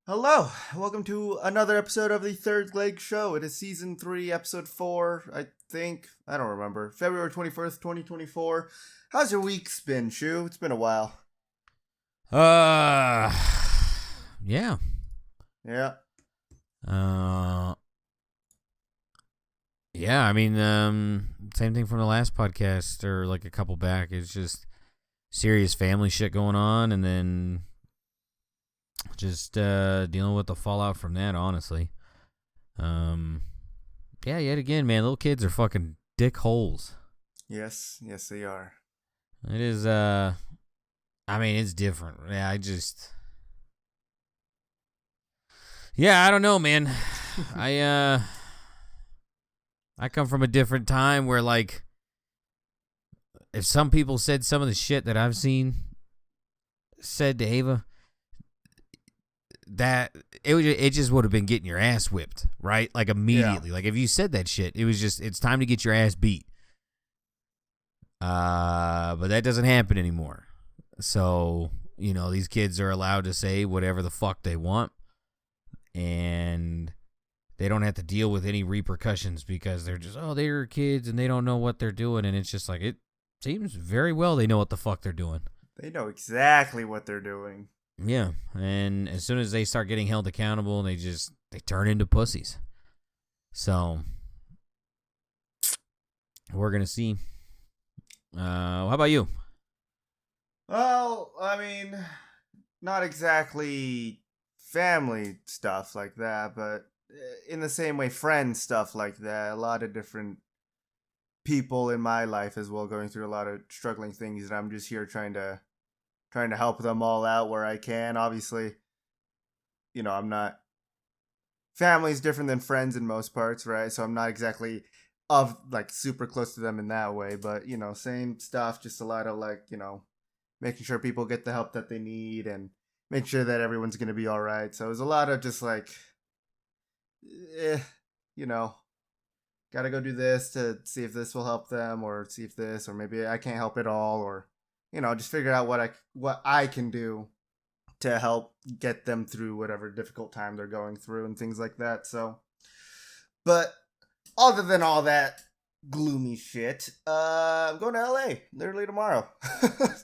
Hello, welcome to another episode of the Third Leg Show. It is season 3, episode 4, I think. I don't remember. February 21st, 2024. How's your week's been, Shu? It's been a while. Uh, yeah. Yeah. Yeah, I mean, same thing from the last podcast or like a couple back. It's just serious family shit going on, and then just dealing with the fallout from that, honestly. Yeah, yet again, man, little kids are fucking dick holes. Yes, they are. It is, I mean, it's different. Yeah, I don't know, man. I come from a different time where, like, if some people said some of the shit that I've seen said to Ava, that it just would have been getting your ass whipped, right? Like, immediately. Yeah. Like, if you said that shit, it was just, it's time to get your ass beat. But that doesn't happen anymore. So, you know, these kids are allowed to say whatever the fuck they want. And they don't have to deal with any repercussions because they're just, they're kids and they don't know what they're doing. And it's just like, it seems very well they know what the fuck they're doing. They know exactly what they're doing. Yeah. And as soon as they start getting held accountable, they turn into pussies. So we're going to see. How about you? Well, I mean, not exactly family stuff like that, but in the same way, friend stuff like that. A lot of different people in my life as well going through a lot of struggling things, and I'm just here trying to help them all out where I can. Obviously, you know, I'm not, family's different than friends in most parts, right? So I'm not exactly of like super close to them in that way, but you know, same stuff, just a lot of like, you know, making sure people get the help that they need and make sure that everyone's going to be all right. So it was a lot of just like, you know, got to go do this to see if this will help them, or see if this, or maybe I can't help at all, or, you know, just figure out what I can do to help get them through whatever difficult time they're going through and things like that. So, but other than all that gloomy shit, I'm going to LA literally tomorrow.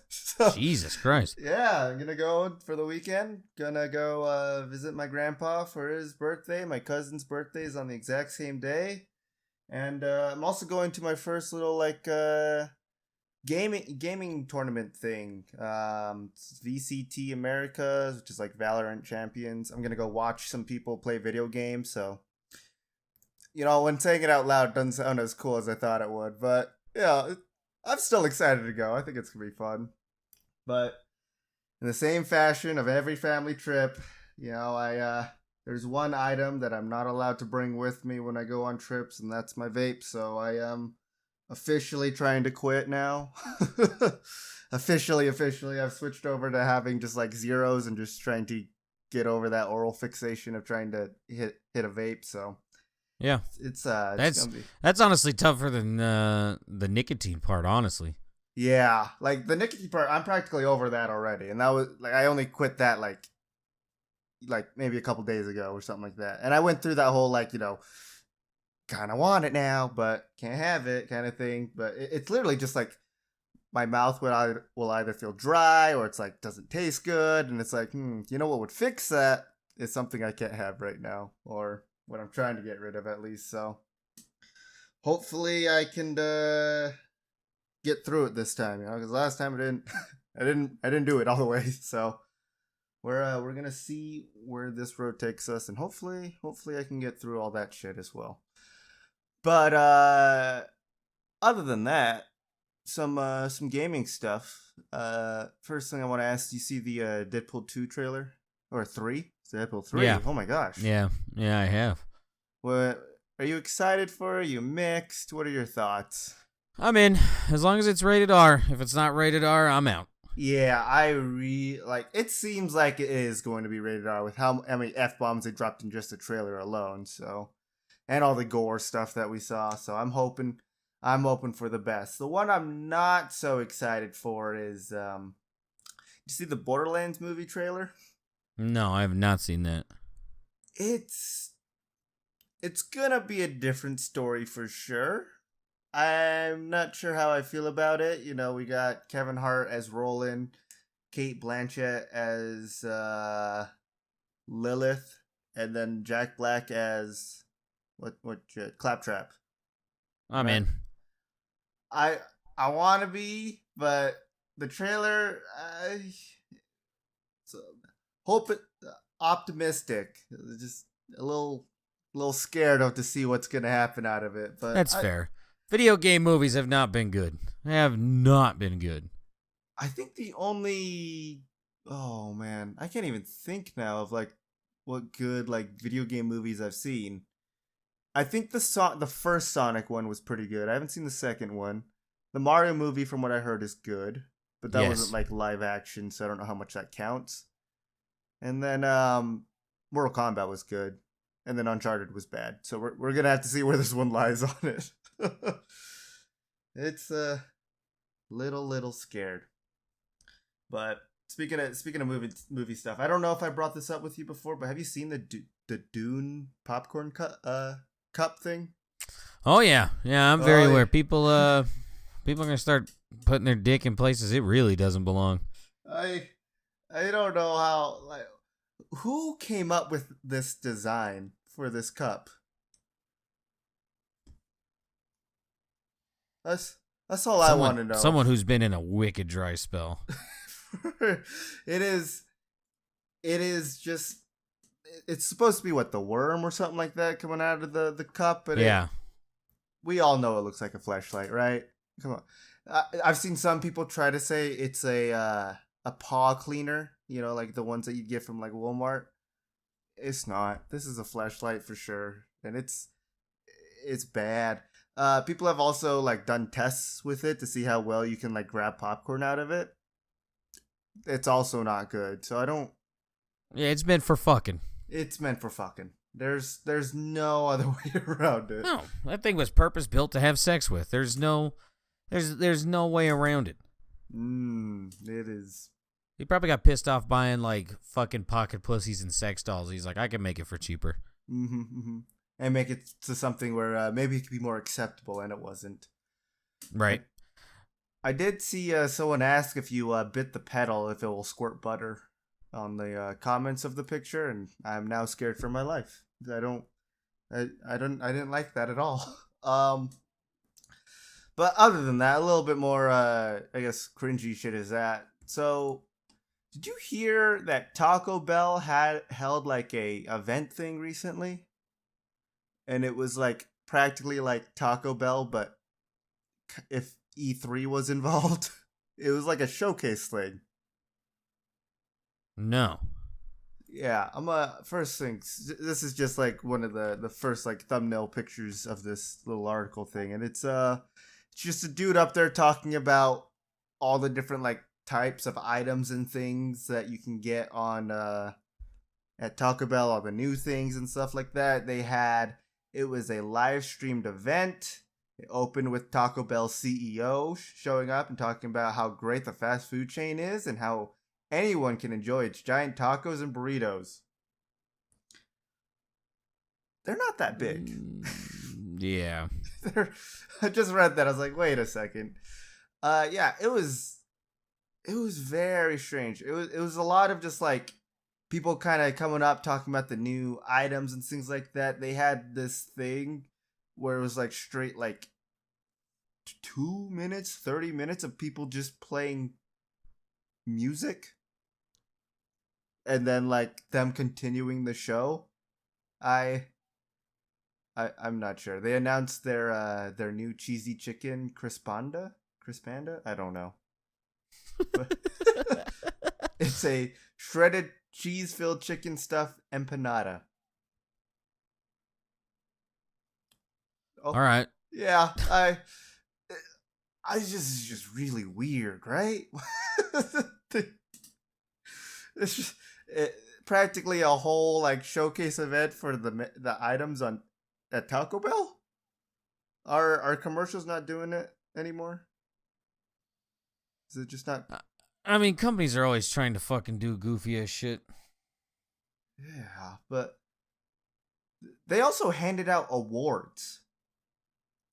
So, Jesus Christ. Yeah, I'm gonna go for the weekend. Gonna go visit my grandpa for his birthday. My cousin's birthday is on the exact same day. And I'm also going to my first little like gaming tournament thing. It's VCT America, which is like Valorant Champions. I'm gonna go watch some people play video games. So, you know, when saying it out loud, it doesn't sound as cool as I thought it would. But yeah, I'm still excited to go. I think it's gonna be fun. But in the same fashion of every family trip, you know, there's one item that I'm not allowed to bring with me when I go on trips, and that's my vape. So I am officially trying to quit now. officially, I've switched over to having just like zeros and just trying to get over that oral fixation of trying to hit a vape. So yeah, it's that's honestly tougher than the nicotine part, honestly. Yeah, like the nicotine part, I'm practically over that already, and that was like I only quit that like maybe a couple days ago or something like that. And I went through that whole like, you know, kind of want it now, but can't have it kind of thing. But it's literally just like my mouth will either feel dry or it's like doesn't taste good, and it's like, you know what would fix that is something I can't have right now, or what I'm trying to get rid of at least. So hopefully I can get through it this time, you know, because last time I didn't do it all the way. So we're gonna see where this road takes us, and hopefully I can get through all that shit as well. But other than that, some gaming stuff. First thing I want to ask, do you see the Deadpool 2 trailer or 3? It's Deadpool 3. Yeah. Oh my gosh. Yeah, I have. What are you excited for? Are you mixed? What are your thoughts? I'm in, as long as it's rated R. If it's not rated R, I'm out. Yeah, I like. It seems like it is going to be rated R with how many F-bombs they dropped in just the trailer alone. So, and all the gore stuff that we saw. So I'm hoping for the best. The one I'm not so excited for is, you see the Borderlands movie trailer? No, I have not seen that. It's gonna be a different story for sure. I'm not sure how I feel about it. You know, we got Kevin Hart as Roland, Kate Blanchett as Lilith, and then Jack Black as Claptrap. I'm Right? in. I I want to be, but the trailer, so hope it optimistic. Just a little scared of to see what's gonna happen out of it. But That's fair. Video game movies have not been good. They have not been good. I think the only, oh man, I can't even think now of like what good like video game movies I've seen. I think the first Sonic one was pretty good. I haven't seen the second one. The Mario movie, from what I heard, is good, but that wasn't Yes. like live action, so I don't know how much that counts. And then Mortal Kombat was good, and then Uncharted was bad. So we're gonna have to see where this one lies on it. It's a little scared. But speaking of movie stuff, I don't know if I brought this up with you before, but have you seen the Dune popcorn cup thing? Oh yeah, yeah. I'm very Oh, aware. yeah. People are gonna start putting their dick in places it really doesn't belong. I I don't know how like who came up with this design for this cup. That's all I want to know. Someone who's been in a wicked dry spell. it is just it's supposed to be what, the worm or something like that coming out of the cup, but Yeah. we all know it looks like a fleshlight, right? Come on. I've seen some people try to say it's a paw cleaner, you know, like the ones that you get from like Walmart. It's not. This is a fleshlight for sure, and it's bad. People have also like done tests with it to see how well you can like grab popcorn out of it. It's also not good. So I don't. Yeah, it's meant for fucking. It's meant for fucking. There's no other way around it. No, that thing was purpose built to have sex with. There's no way around it. It is. He probably got pissed off buying like fucking pocket pussies and sex dolls. He's like, I can make it for cheaper. And make it to something where maybe it could be more acceptable, and it wasn't. Right. I did see someone ask if you bit the pedal if it will squirt butter on the comments of the picture, and I'm now scared for my life. I didn't like that at all. But other than that, a little bit more I guess cringy shit is that. So, did you hear that Taco Bell had held like a event thing recently? And it was like practically like Taco Bell, but if E3 was involved, it was like a showcase thing. No. Yeah, first things. This is just like one of the first like thumbnail pictures of this little article thing, and it's just a dude up there talking about all the different like types of items and things that you can get on at Taco Bell, all the new things and stuff like that. It was a live streamed event. It opened with Taco Bell CEO showing up and talking about how great the fast food chain is and how anyone can enjoy its giant tacos and burritos. They're not that big. Yeah. I just read that. I was like, wait a second. Yeah, it was very strange. It was a lot of just like people kind of coming up talking about the new items and things like that. They had this thing where it was like straight like 2 minutes, 30 minutes of people just playing music and then like them continuing the show. I'm not sure. They announced their new cheesy chicken crispanda. I don't know. It's a shredded cheese-filled chicken stuffed empanada. Oh, All right. yeah, it's just really weird, right? It's just practically a whole like showcase event for the items on at Taco Bell. Are commercials not doing it anymore? Is it just not? I mean, companies are always trying to fucking do goofy ass shit. Yeah, but they also handed out awards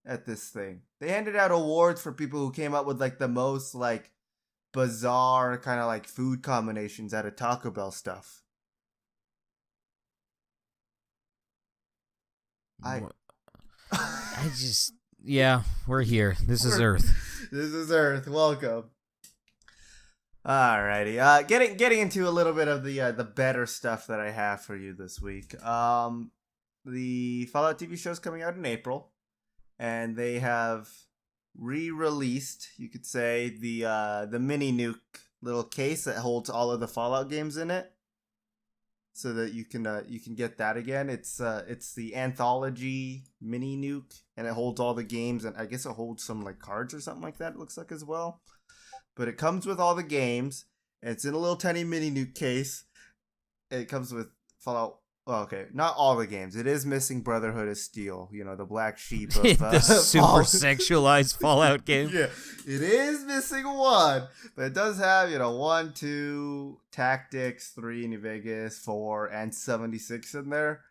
at this thing. They handed out awards for people who came up with like the most like bizarre kind of like food combinations out of Taco Bell stuff. I I just, yeah, we're here. This is Earth. This is Earth. Welcome. Alrighty. Getting into a little bit of the better stuff that I have for you this week. The Fallout TV show is coming out in April, and they have re-released, you could say, the mini nuke little case that holds all of the Fallout games in it, so that you can get that again. It's the anthology mini nuke, and it holds all the games, and I guess it holds some like cards or something like that. It looks like as well, but it comes with all the games. And it's in a little tiny mini nuke case. It comes with Fallout. Well, okay, not all the games. It is missing Brotherhood of Steel. You know, the black sheep of The super sexualized Fallout game. Yeah, it is missing one, but it does have 1, 2 Tactics, 3 New Vegas, 4, and 76 in there.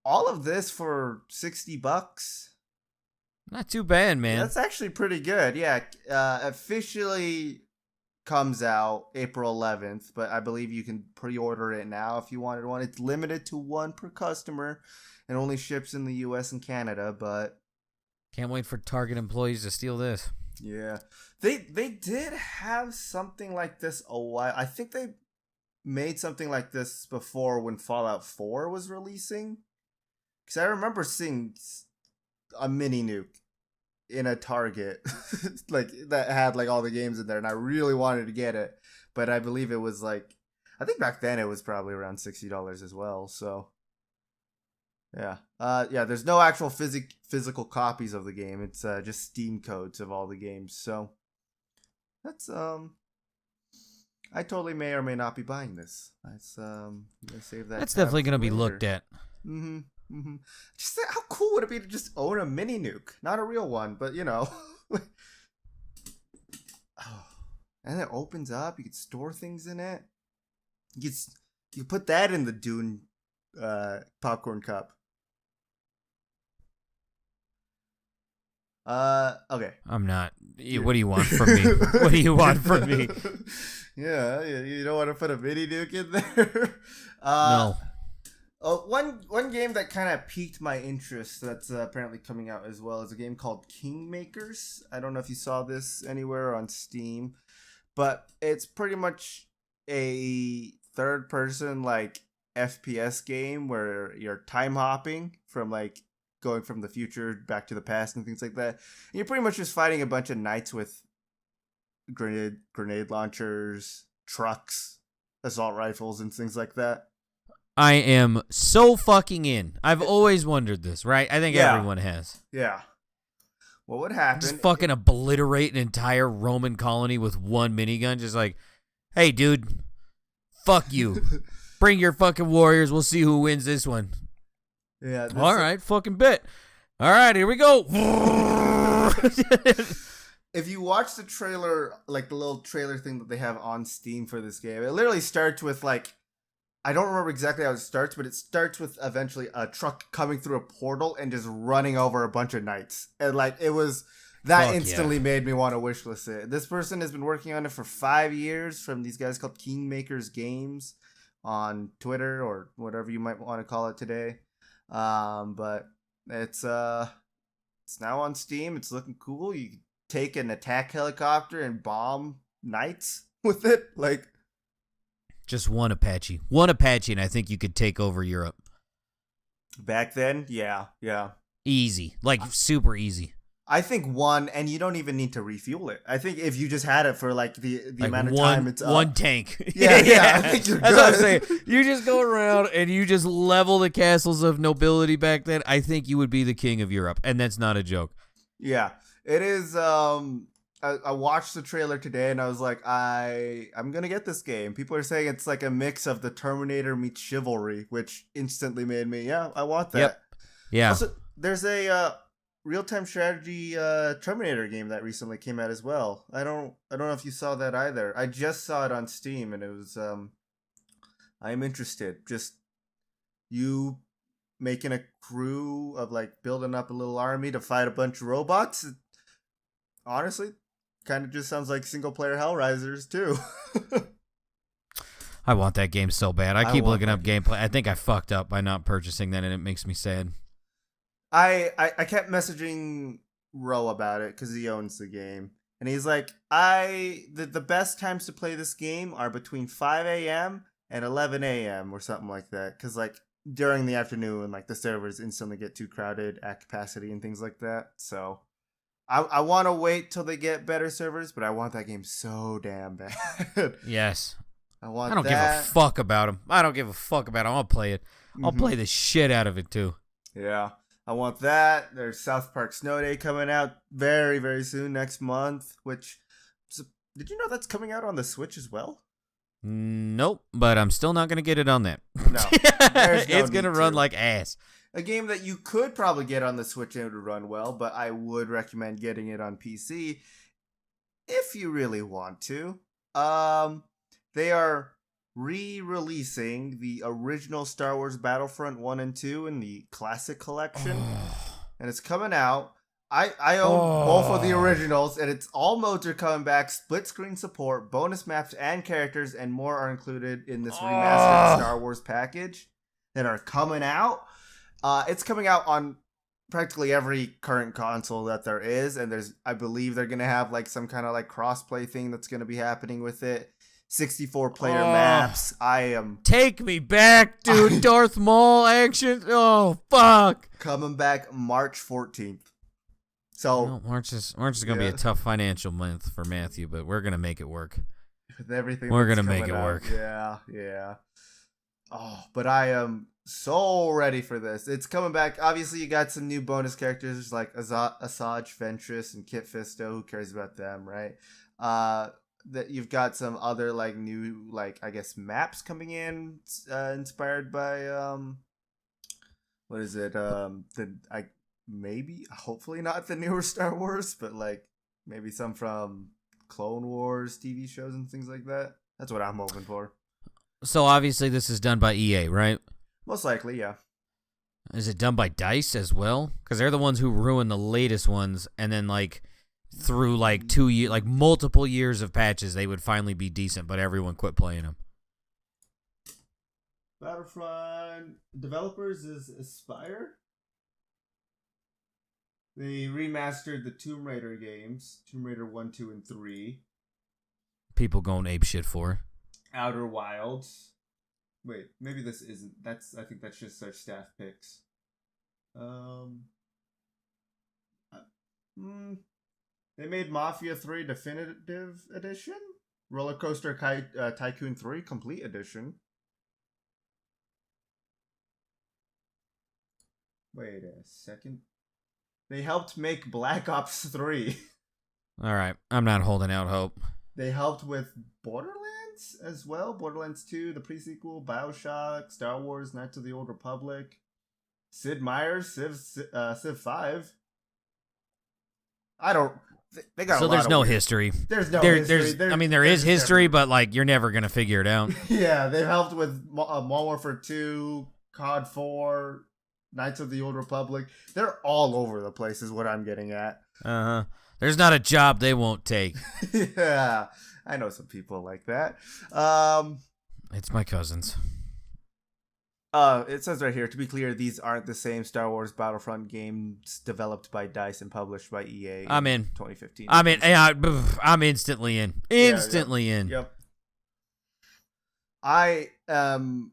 All of this for $60. Not too bad, man. That's actually pretty good. Yeah, officially comes out April 11th, but I believe you can pre-order it now if you wanted one. It's limited to one per customer and only ships in the US and Canada, but can't wait for Target employees to steal this. Yeah. They did have something like this a while. I think they made something like this before when Fallout 4 was releasing. Cuz I remember seeing a mini nuke in a Target like that had like all the games in there, and I really wanted to get it, but I believe it was like, I think back then it was probably around $60 as well. So yeah, there's no actual physical copies of the game. It's just Steam codes of all the games. So that's I totally may or may not be buying this. That's save that. That's definitely gonna be looked at. Mm-hmm. Mm-hmm. Just how cool would it be to just own a mini nuke? Not a real one, but oh. And it opens up. You can store things in it. You put that in the Dune popcorn cup. Okay. I'm not. What do you want from me? What do you want from me? Yeah, you don't want to put a mini nuke in there. No. One game that kind of piqued my interest that's apparently coming out as well is a game called Kingmakers. I don't know if you saw this anywhere on Steam, but it's pretty much a third-person like FPS game where you're time hopping from like going from the future back to the past and things like that. And you're pretty much just fighting a bunch of knights with grenade launchers, trucks, assault rifles, and things like that. I am so fucking in. I've always wondered this, right? I think everyone has. Yeah. What would happen? Just fucking obliterate an entire Roman colony with one minigun. Just like, hey, dude, fuck you. Bring your fucking warriors. We'll see who wins this one. Yeah. All right, fucking bet. All right, here we go. If you watch the trailer, like the little trailer thing that they have on Steam for this game, it literally starts with like, I don't remember exactly how it starts, but it starts with eventually a truck coming through a portal and just running over a bunch of knights. And like, it was, that instantly made me want to wishlist it. This person has been working on it for 5 years from these guys called Kingmakers Games on Twitter or whatever you might want to call it today. But it's now on Steam. It's looking cool. You can take an attack helicopter and bomb knights with it. Like, just one Apache, and I think you could take over Europe. Back then, yeah. Easy, like super easy. I think one, and you don't even need to refuel it. I think if you just had it for like the like amount of time it's up. One tank. Yeah. I think you're That's good. what I'm saying. You just go around and you just level the castles of nobility back then. I think you would be the king of Europe, and that's not a joke. Yeah, it is. I watched the trailer today and I was like, I'm gonna get this game. People are saying it's like a mix of the Terminator meets Chivalry, which instantly made me, I want that. Yep. Yeah. Also, there's a real-time strategy Terminator game that recently came out as well. I don't know if you saw that either. I just saw it on Steam and it was I'm interested. Just you making a crew of like building up a little army to fight a bunch of robots. Honestly, kind of just sounds like single player Hellraisers too. I want that game so bad. I keep want looking that up gameplay. I think I fucked up by not purchasing that, and it makes me sad. I kept messaging Ro about it because he owns the game, and he's like, the best times to play this game are between 5 a.m. and 11 a.m. or something like that, because like during the afternoon, like the servers instantly get too crowded at capacity and things like that. So I want to wait till they get better servers, but I want that game so damn bad. Yes. I want. I don't give a fuck about them. I don't give a fuck about them. I'll play it. I'll play the shit out of it too. Yeah. I want that. There's South Park Snow Day coming out very, very soon, next month. Which, did you know that's coming out on the Switch as well? Nope, but I'm still not going to get it on that. No. It's going to run like ass. A game that you could probably get on the Switch and it would run well, but I would recommend getting it on PC if you really want to. They are re-releasing the original Star Wars Battlefront 1 and 2 in the Classic Collection. And it's coming out. I own both of the originals, and it's all modes are coming back, split screen support, bonus maps and characters, and more are included in this remastered Star Wars package that are coming out. It's coming out on practically every current console that there is, and I believe they're gonna have like some kind of like crossplay thing that's gonna be happening with it. 64 player maps. Take me back, dude. Darth Maul action. Oh fuck. Coming back March 14th. So March is gonna be a tough financial month for Matthew, but we're gonna make it work. With everything we're gonna make it work. Yeah. Oh, but I am so ready for this. It's coming back. Obviously, you got some new bonus characters like Asajj Ventress and Kit Fisto. Who cares about them, right? That you've got some other like new like I guess maps coming in, inspired by what is it? Maybe hopefully not the newer Star Wars, but like maybe some from Clone Wars TV shows and things like that. That's what I'm hoping for. So obviously this is done by EA, right? Most likely, yeah. Is it done by DICE as well? Because they're the ones who ruined the latest ones, and then like through like 2 years, like multiple years of patches, they would finally be decent, but everyone quit playing them. Battlefront developers is Aspire. They remastered the Tomb Raider games, Tomb Raider 1, 2, and 3. People going ape shit for. Outer Wilds. Wait, maybe this isn't. I think that's just their staff picks. They made Mafia 3 Definitive Edition, Roller Coaster Tycoon 3 Complete Edition. Wait a second. They helped make Black Ops 3. All right, I'm not holding out hope. They helped with Borderlands as well. Borderlands 2, the pre-sequel, BioShock, Star Wars, Knights of the Old Republic, Sid Meier's Civ 5. They got. So there's no history. There's no history. There is history, but like you're never gonna figure it out. Yeah, they've helped with Modern Warfare 2, COD 4, Knights of the Old Republic. They're all over the place, is what I'm getting at. There's not a job they won't take. Yeah, I know some people like that. It's my cousins. It says right here, to be clear, these aren't the same Star Wars Battlefront games developed by DICE and published by EA. I'm in 2015. I'm instantly in. Instantly in. Yep. I am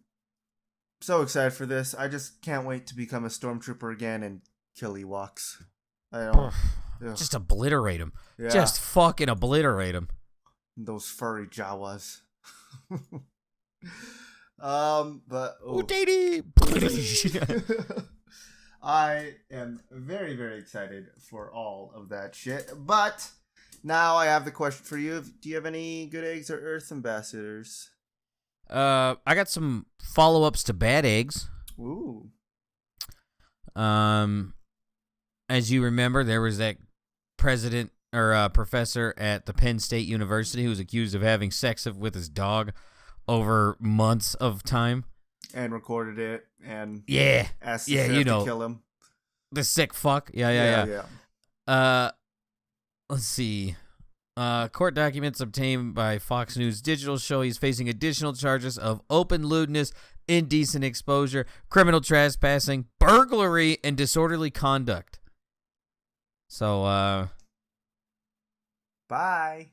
so excited for this. I just can't wait to become a stormtrooper again and kill Ewoks. Just obliterate them. Yeah. Just fucking obliterate them. Those furry Jawas. But I am very, very excited for all of that shit. But now I have the question for you: do you have any good eggs or Earth ambassadors? I got some follow-ups to Bad Eggs. Ooh. As you remember, there was that president or professor at the Penn State University who was accused of having sex with his dog over months of time. And recorded it and Yeah. asked the Yeah, sheriff you know. to kill him. The sick fuck. Yeah. Let's see. Court documents obtained by Fox News Digital show he's facing additional charges of open lewdness, indecent exposure, criminal trespassing, burglary, and disorderly conduct. So, bye.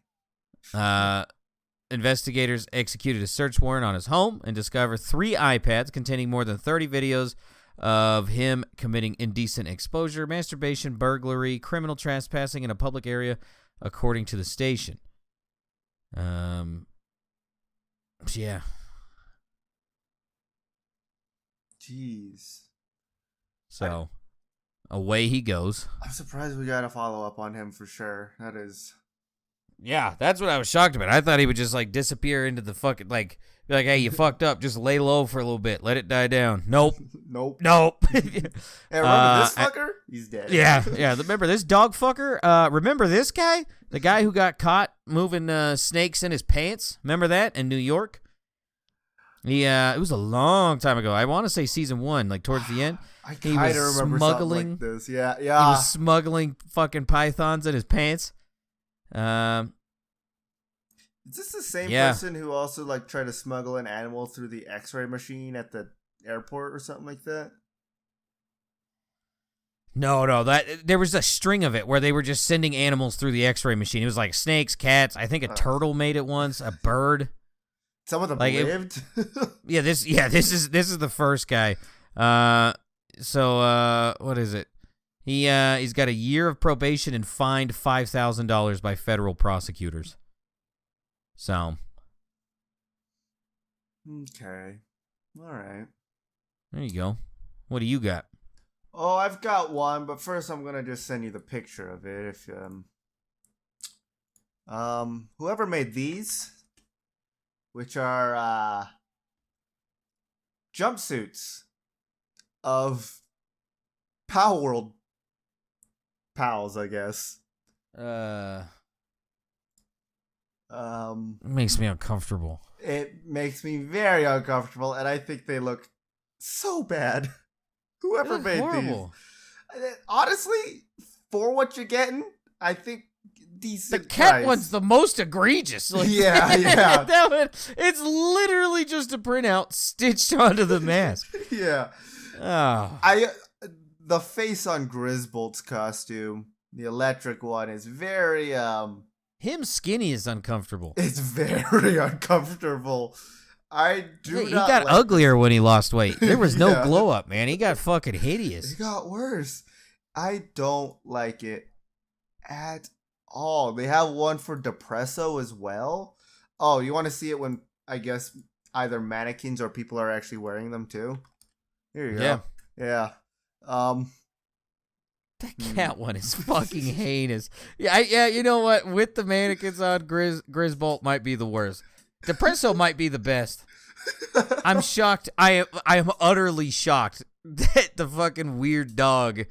Investigators executed a search warrant on his home and discovered 3 iPads containing more than 30 videos of him committing indecent exposure, masturbation, burglary, criminal trespassing in a public area, according to the station. Yeah. Jeez. So, away he goes. I'm surprised we got a follow-up on him for sure. That is... Yeah, that's what I was shocked about. I thought he would just, like, disappear into the fucking, like, be like, hey, you fucked up. Just lay low for a little bit. Let it die down. Nope. Nope. Hey, remember this fucker? He's dead. Yeah. Remember this dog fucker? Remember this guy? The guy who got caught moving snakes in his pants? Remember that in New York? It was a long time ago. I want to say season 1, like towards the end. I kind of remember something like this. Yeah. He was smuggling fucking pythons in his pants. Is this the same person who also like tried to smuggle an animal through the X-ray machine at the airport or something like that? No, that there was a string of it where they were just sending animals through the X-ray machine. It was like snakes, cats. I think a turtle made it once. A bird. Some of them lived. This is the first guy. So what is it? He's got a year of probation and fined $5,000 by federal prosecutors. So. Okay. All right. There you go. What do you got? Oh, I've got one, but first I'm gonna just send you the picture of it. If whoever made these, which are jumpsuits of Pow World pals, I guess. It makes me uncomfortable. It makes me very uncomfortable, and I think they look so bad. Whoever made horrible. These, honestly, for what you're getting, I think decent. The cat price. one's the most egregious. Like, yeah. That one, it's literally just a printout stitched onto the mask. Yeah. Oh. The face on Grisbolt's costume, the electric one, is very Him skinny is uncomfortable. It's very uncomfortable. He got uglier when he lost weight. There was no glow up, man. He got fucking hideous. It got worse. I don't like it at all. They have one for Depresso as well. Oh, you want to see it when, I guess, either mannequins or people are actually wearing them too? Here you go. Yeah. That cat one is fucking heinous. Yeah, you know what? With the mannequins on, Grisbolt might be the worst. Depresso might be the best. I'm shocked. I am utterly shocked that the fucking weird dog,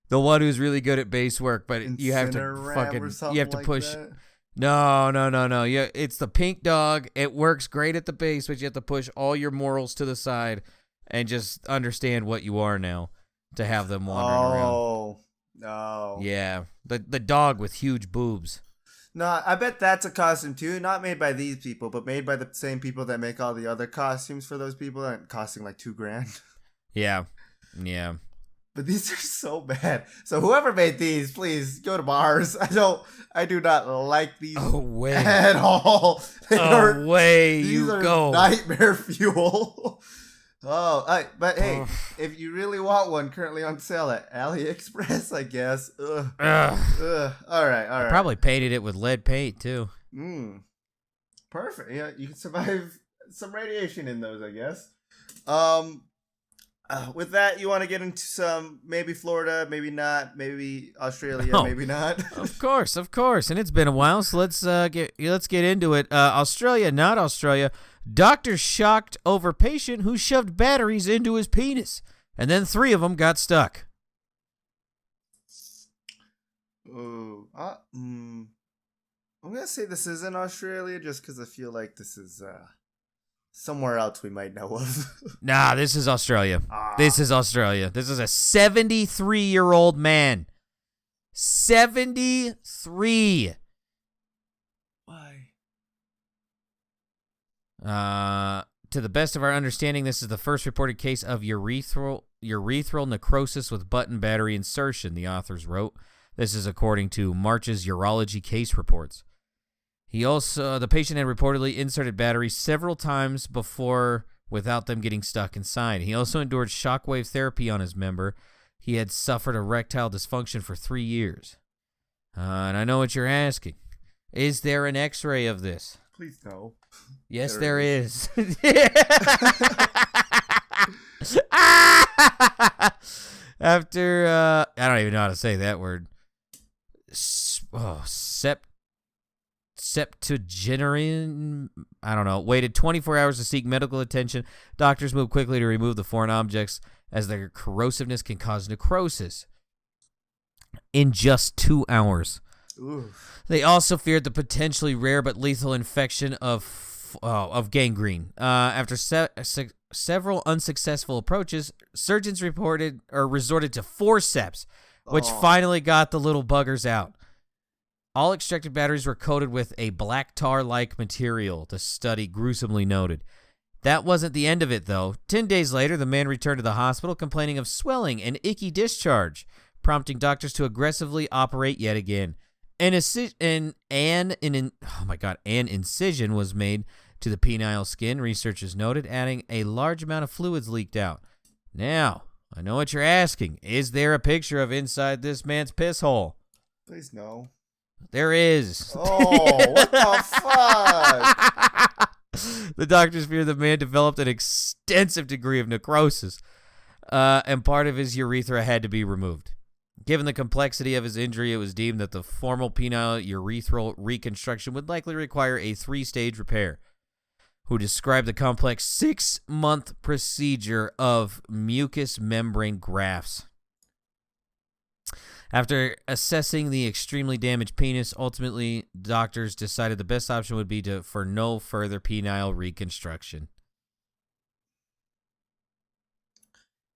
the one who's really good at base work, but you have to push. That? No. Yeah, it's the pink dog. It works great at the base, but you have to push all your morals to the side and just understand what you are now to have them wandering around. Oh, no. Yeah, the dog with huge boobs. No, I bet that's a costume too. Not made by these people, but made by the same people that make all the other costumes for those people, that costing like $2,000. Yeah. But these are so bad. So whoever made these, please go to bars. I do not like these at all. Away these you are go. Nightmare fuel. But hey, if you really want one, currently on sale at AliExpress, I guess. Ugh. All right. I probably painted it with lead paint too. Perfect. Yeah, you can survive some radiation in those, I guess. With that, you want to get into some maybe Florida, maybe not, maybe Australia, maybe not. Of course, and it's been a while, so let's get into it. Australia, not Australia. Doctor shocked over patient who shoved batteries into his penis, and then 3 of them got stuck. I'm gonna say this is in Australia, just because I feel like this is Somewhere else we might know of. Nah, this is Australia. This is Australia. This is a 73-year-old man. 73. Why? To the best of our understanding, this is the first reported case of urethral necrosis with button battery insertion, the authors wrote. This is according to March's urology case reports. The patient had reportedly inserted batteries several times before without them getting stuck inside. He also endured shockwave therapy on his member. He had suffered erectile dysfunction for 3 years. And I know what you're asking. Is there an x-ray of this? Please no. Yes, there is. After, I don't even know how to say that word. Septuagenarian, I don't know, waited 24 hours to seek medical attention. Doctors moved quickly to remove the foreign objects as their corrosiveness can cause necrosis. In just 2 hours. Ooh. They also feared the potentially rare but lethal infection of gangrene. After several unsuccessful approaches, surgeons resorted to forceps, which finally got the little buggers out. All extracted batteries were coated with a black tar-like material, the study gruesomely noted. That wasn't the end of it, though. 10 days later, the man returned to the hospital complaining of swelling and icky discharge, prompting doctors to aggressively operate yet again. An incision was made to the penile skin, researchers noted, adding a large amount of fluids leaked out. Now, I know what you're asking. Is there a picture of inside this man's piss hole? Please no. There is. Oh, what the fuck? The doctors fear the man developed an extensive degree of necrosis, and part of his urethra had to be removed. Given the complexity of his injury, it was deemed that the formal penile urethral reconstruction would likely require a 3-stage repair. Who described the complex 6-month procedure of mucous membrane grafts. After assessing the extremely damaged penis, ultimately doctors decided the best option would be for no further penile reconstruction.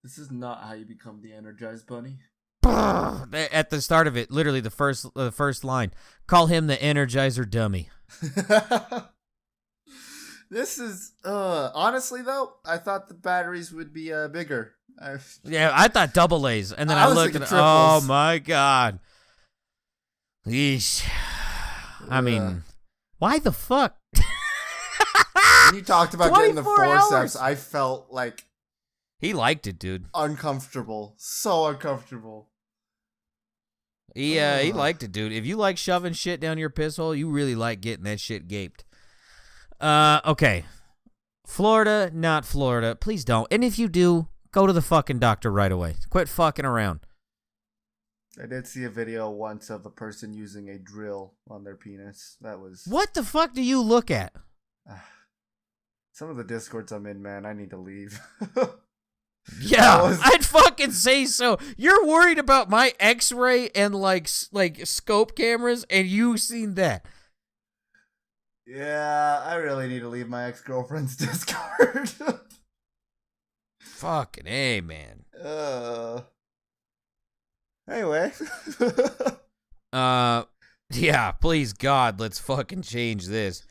This is not how you become the Energized Bunny. At the start of it, literally the first line, call him the Energizer Dummy. This is honestly though, I thought the batteries would be bigger. Yeah, I thought double A's, and then I looked at oh my god. Yeesh. I mean, why the fuck? When you talked about getting the forceps, I felt like he liked it, dude. Uncomfortable. So uncomfortable. He liked it, dude. If you like shoving shit down your piss hole, you really like getting that shit gaped. Okay. Florida, not Florida. Please don't. And if you do, go to the fucking doctor right away. Quit fucking around. I did see a video once of a person using a drill on their penis. That was... What the fuck do you look at? Some of the Discords I'm in, man, I need to leave. Yeah, I'd fucking say so. You're worried about my X-ray and like scope cameras, and you seen that. Yeah, I really need to leave my ex-girlfriend's Discord. Fucking A, man. Anyway. Yeah, please God, let's fucking change this.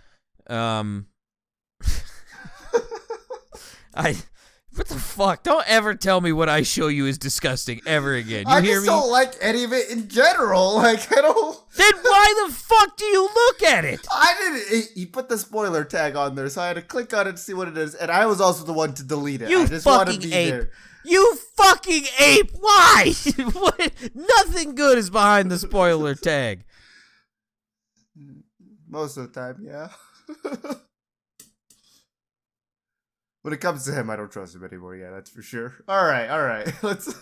What the fuck? Don't ever tell me what I show you is disgusting ever again. You I hear just me? don't like any of it in general. Like, I don't... Then why the fuck do you look at it? I didn't... He put the spoiler tag on there, so I had to click on it to see what it is, and I was also the one to delete it. You I just want to fucking be ape. there. You fucking ape. Why? What? Nothing good is behind the spoiler tag. Most of the time, yeah. When it comes to him, I don't trust him anymore. Yeah, that's for sure. All right. Let's.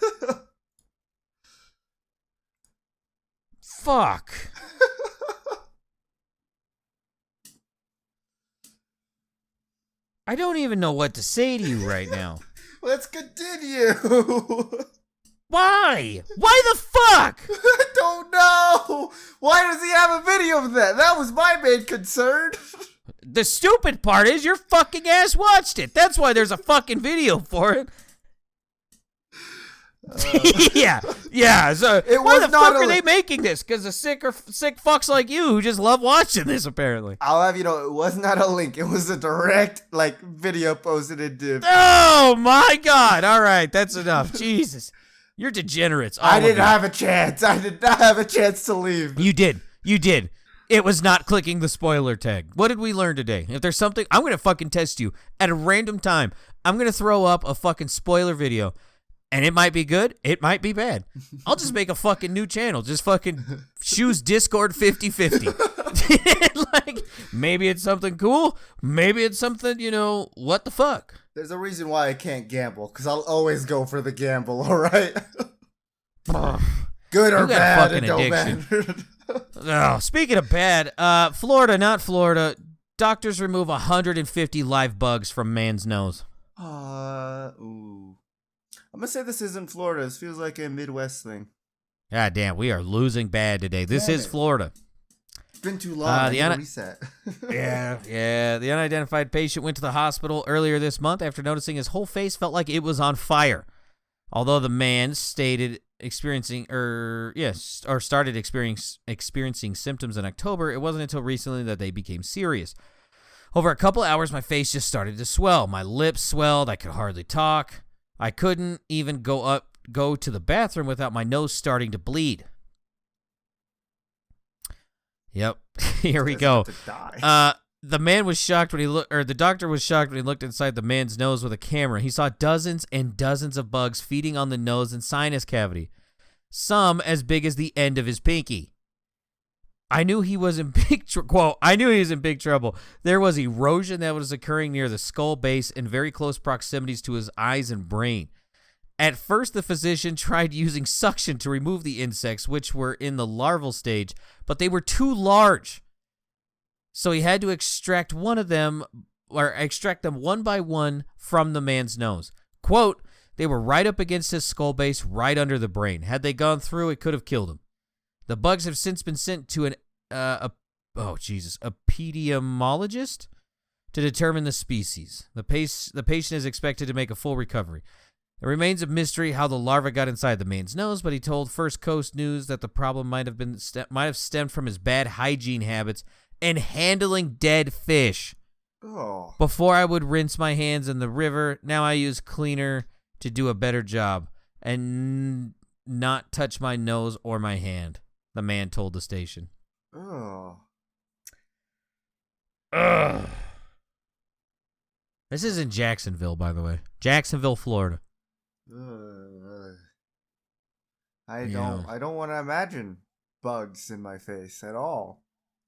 Fuck. I don't even know what to say to you right now. Let's continue. Why? Why the fuck? I don't know. Why does he have a video of that? That was my main concern. The stupid part is your fucking ass watched it. That's why there's a fucking video for it. Yeah. So why the fuck are they making this? Because the sick fucks like you who just love watching this, apparently. I'll have you know, it was not a link. It was a direct video posted into. Oh my God! All right, that's enough. Jesus, you're degenerates. I didn't have a chance. I did not have a chance to leave. You did. It was not clicking the spoiler tag. What did we learn today? If there's something, I'm gonna fucking test you at a random time. I'm gonna throw up a fucking spoiler video. And it might be good. It might be bad. I'll just make a fucking new channel. Just fucking choose Discord 50-50. Like, maybe it's something cool. Maybe it's something, what the fuck? There's a reason why I can't gamble. Because I'll always go for the gamble, all right? Good or bad, it don't matter. Oh, speaking of bad, Florida, not Florida. Doctors remove 150 live bugs from man's nose. Ooh. I'm going to say this isn't Florida. This feels like a Midwest thing. God damn, we are losing bad today. This is Florida. It's been too long. I need a reset. Yeah. The unidentified patient went to the hospital earlier this month after noticing his whole face felt like it was on fire. Although the man started experiencing symptoms in October, it wasn't until recently that they became serious. Over a couple hours, my face just started to swell. My lips swelled. I could hardly talk. I couldn't even go to the bathroom without my nose starting to bleed. Yep. Here we go. The man was shocked when the doctor was shocked when he looked inside the man's nose with a camera. He saw dozens and dozens of bugs feeding on the nose and sinus cavity, some as big as the end of his pinky. I knew he was in big trouble. There was erosion that was occurring near the skull base in very close proximities to his eyes and brain. At first, the physician tried using suction to remove the insects, which were in the larval stage, but they were too large. So he had to extract them one by one from the man's nose. Quote, they were right up against his skull base, right under the brain. Had they gone through, it could have killed him. The bugs have since been sent to a epidemiologist to determine the species. The patient is expected to make a full recovery. It remains a mystery how the larva got inside the man's nose, but he told First Coast News that the problem might have stemmed from his bad hygiene habits and handling dead fish. Oh. Before I would rinse my hands in the river, now I use cleaner to do a better job and not touch my nose or my hand. The man told the station. Oh. Ugh. This is in Jacksonville, by the way. Jacksonville, Florida. I don't want to imagine bugs in my face at all.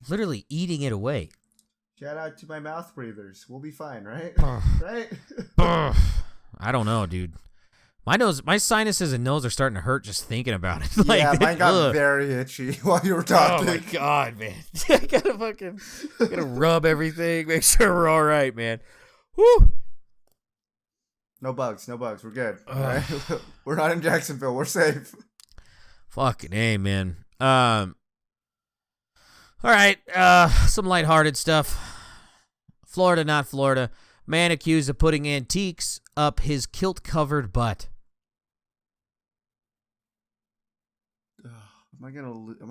Literally eating it away. Shout out to my mouth breathers. We'll be fine, right? Right? I don't know, dude. My sinuses and nose are starting to hurt just thinking about it. Yeah, mine got very itchy while you were talking. Oh my God, man. I gotta rub everything, make sure we're all right, man. Woo! No bugs. We're good. All right? We're not in Jacksonville. We're safe. Fucking A, man. All right, some lighthearted stuff. Florida, not Florida. Man accused of putting antiques up his kilt-covered butt. Am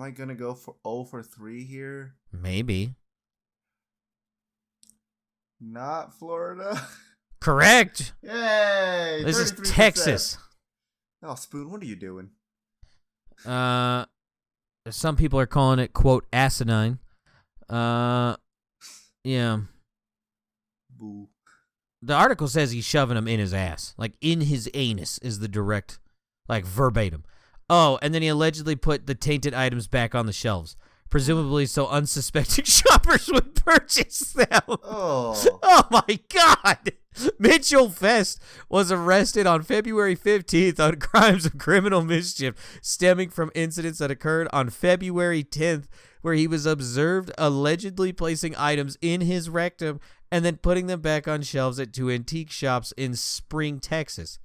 I gonna go for 0 for 3 here? Maybe. Not Florida. Correct. Yay! This is Texas. Oh, Spoon, what are you doing? Some people are calling it, quote, asinine. Yeah. Boo. The article says he's shoving him in his ass. Like, in his anus is the direct, verbatim. Oh, and then he allegedly put the tainted items back on the shelves, presumably so unsuspecting shoppers would purchase them. Oh my God. Mitchell Fest was arrested on February 15th on crimes of criminal mischief stemming from incidents that occurred on February 10th, where he was observed allegedly placing items in his rectum and then putting them back on shelves at 2 antique shops in Spring, Texas.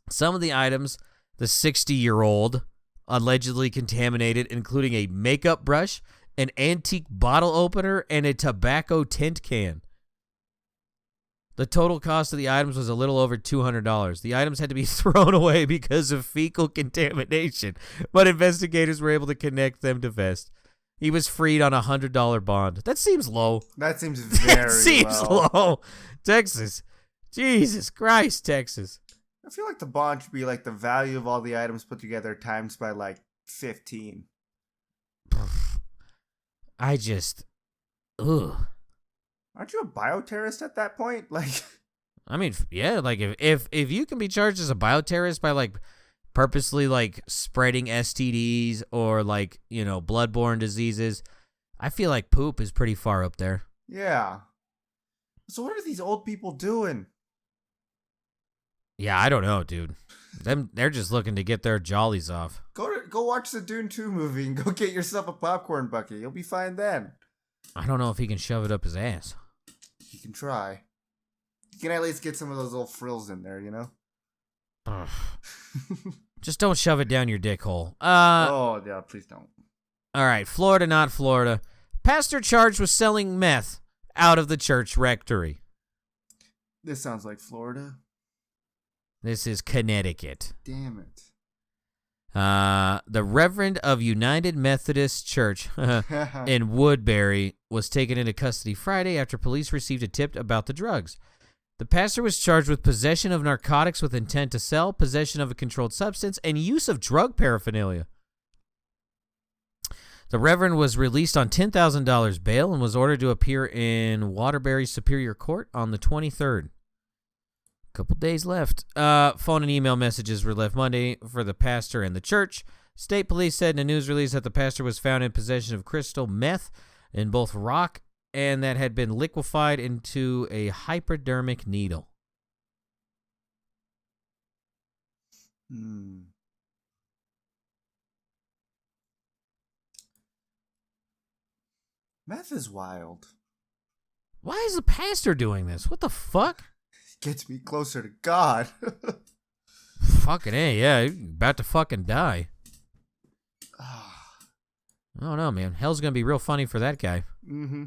Some of the items the 60-year-old allegedly contaminated, including a makeup brush, an antique bottle opener, and a tobacco tint can. The total cost of the items was a little over $200. The items had to be thrown away because of fecal contamination, but investigators were able to connect them to Vest. He was freed on a $100 bond. That seems low. That seems very low. Texas. Jesus Christ, Texas. I feel like the bond should be like the value of all the items put together times by like 15. Ugh. Aren't you a bioterrorist at that point? Like, I mean, yeah, like if you can be charged as a bioterrorist by like purposely like spreading STDs or like, you know, bloodborne diseases, I feel like poop is pretty far up there. Yeah. So what are these old people doing? Yeah, I don't know, dude. They're just looking to get their jollies off. Go watch the Dune 2 movie and go get yourself a popcorn bucket. You'll be fine then. I don't know if he can shove it up his ass. You can try. You can at least get some of those little frills in there, you know? Just don't shove it down your dick hole. Oh, yeah, please don't. All right, Florida, not Florida. Pastor charged with selling meth out of the church rectory. This sounds like Florida. This is Connecticut. Damn it. The Reverend of United Methodist Church in Woodbury was taken into custody Friday after police received a tip about the drugs. The pastor was charged with possession of narcotics with intent to sell, possession of a controlled substance, and use of drug paraphernalia. The Reverend was released on $10,000 bail and was ordered to appear in Waterbury Superior Court on the 23rd. Couple days left. Phone and email messages were left Monday for the pastor and the church. State police said in a news release that the pastor was found in possession of crystal meth in both rock and that had been liquefied into a hypodermic needle. Meth is wild. Why is the pastor doing this? What the fuck? Gets me closer to God. Fucking A, yeah. You're about to fucking die. I don't know, man. Hell's gonna be real funny for that guy. Mm-hmm.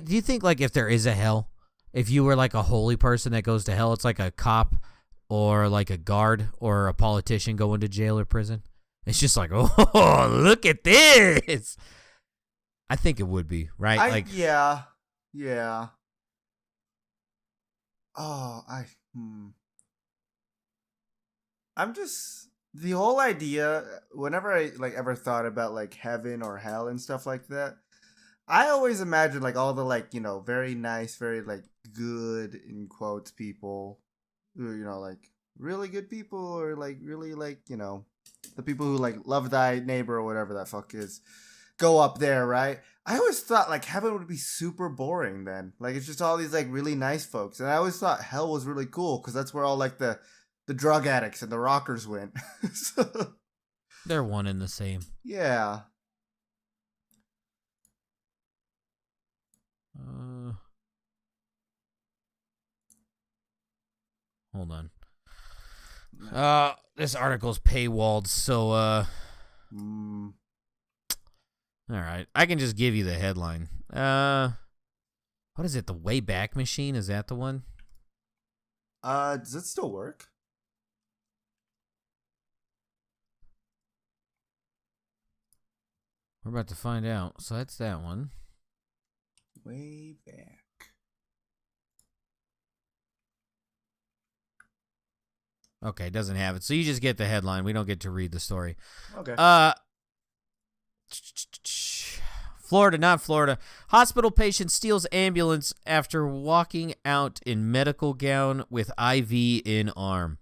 Do you think, like, if there is a hell, if you were, like, a holy person that goes to hell, it's like a cop or, like, a guard or a politician going to jail or prison? It's just like, oh, look at this. I think it would be, right? Yeah. I'm just, the whole idea, whenever I like ever thought about like heaven or hell and stuff like that, I always imagined like all the like, you know, very nice, very like good in quotes people who, you know, like really good people or like really like, you know, the people who like love thy neighbor or whatever that fuck is, go up there, right? I always thought like heaven would be super boring then. Like it's just all these like really nice folks. And I always thought hell was really cool because that's where all like the drug addicts and the rockers went. So, they're one and the same. Yeah. Hold on. This article's paywalled, so all right. I can just give you the headline. What is it? The Wayback Machine? Is that the one? Does it still work? We're about to find out. So that's that one. Way back. Okay, doesn't have it. So you just get the headline. We don't get to read the story. Okay. Florida, not Florida. Hospital patient steals ambulance after walking out in medical gown with IV in arm.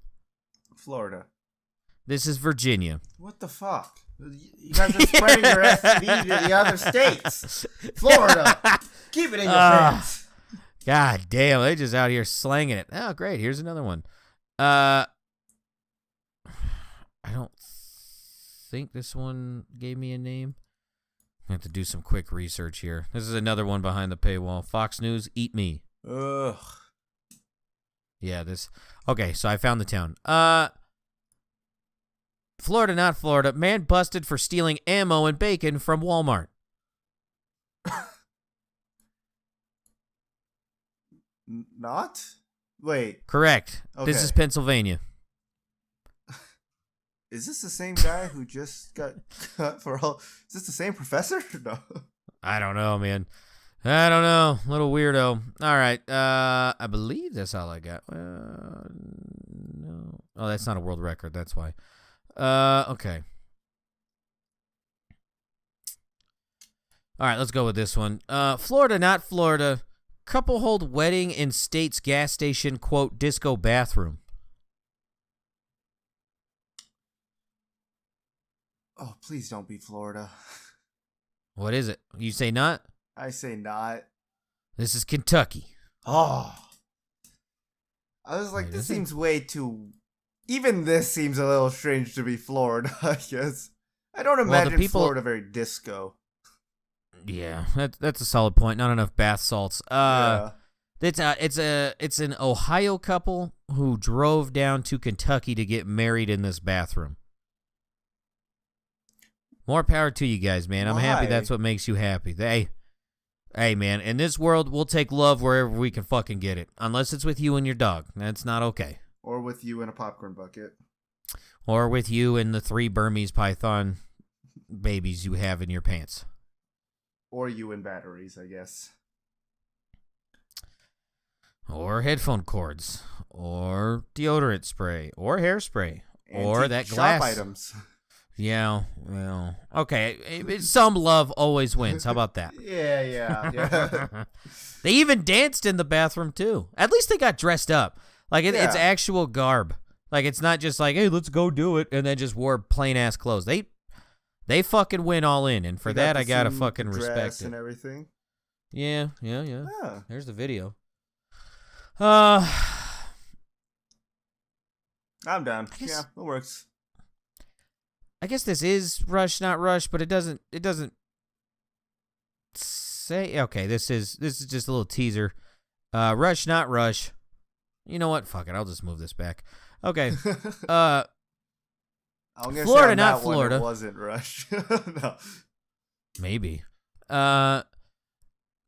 Florida. This is Virginia. What the fuck? You guys are spreading your STD to the other states. Florida. Keep it in your pants. God damn, they just out here slanging it. Oh, great. Here's another one. I don't think this one gave me a name. I have to do some quick research here. This is another one behind the paywall. Fox News, eat me. Ugh. Yeah, this. Okay, so I found the town. Florida, not Florida. Man busted for stealing ammo and bacon from Walmart. Not? Wait. Correct. Okay. This is Pennsylvania. Is this the same guy who just got cut for all? Is this the same professor? No. I don't know, man. I don't know. Little weirdo. All right. I believe that's all I got. No. Oh, that's not a world record. That's why. Okay. All right, let's go with this one. Florida, not Florida. Couple hold wedding in state's gas station, quote, disco bathroom. Oh, please don't be Florida. What is it? You say not? I say not. This is Kentucky. Oh. I was like, Wait, this is it? seems way too... Even this seems a little strange to be Florida, I guess. I don't imagine Florida very disco. Yeah, that's a solid point. Not enough bath salts. Yeah. It's an Ohio couple who drove down to Kentucky to get married in this bathroom. More power to you guys, man. I'm happy that's what makes you happy. Hey, man, in this world, we'll take love wherever we can fucking get it. Unless it's with you and your dog. That's not okay. Or with you in a popcorn bucket. Or with you and the 3 Burmese python babies you have in your pants. Or you in batteries, I guess. Or headphone cords. Or deodorant spray. Or hairspray. Or that glass. Shop items. Yeah, well, okay. Some love always wins. How about that? Yeah. They even danced in the bathroom, too. At least they got dressed up. Like, it's actual garb. Like, it's not just like, hey, let's go do it, and then just wore plain-ass clothes. They fucking went all in, and for that, I gotta fucking respect it. And everything. Yeah. Yeah. There's the video. I'm done. Yeah, it works. I guess this is Rush, not Rush, but it doesn't say. Okay, this is just a little teaser. Rush, not Rush. You know what? Fuck it. I'll just move this back. Okay. I'm gonna Florida, say on not that one, Florida. It wasn't Rush. No. Maybe.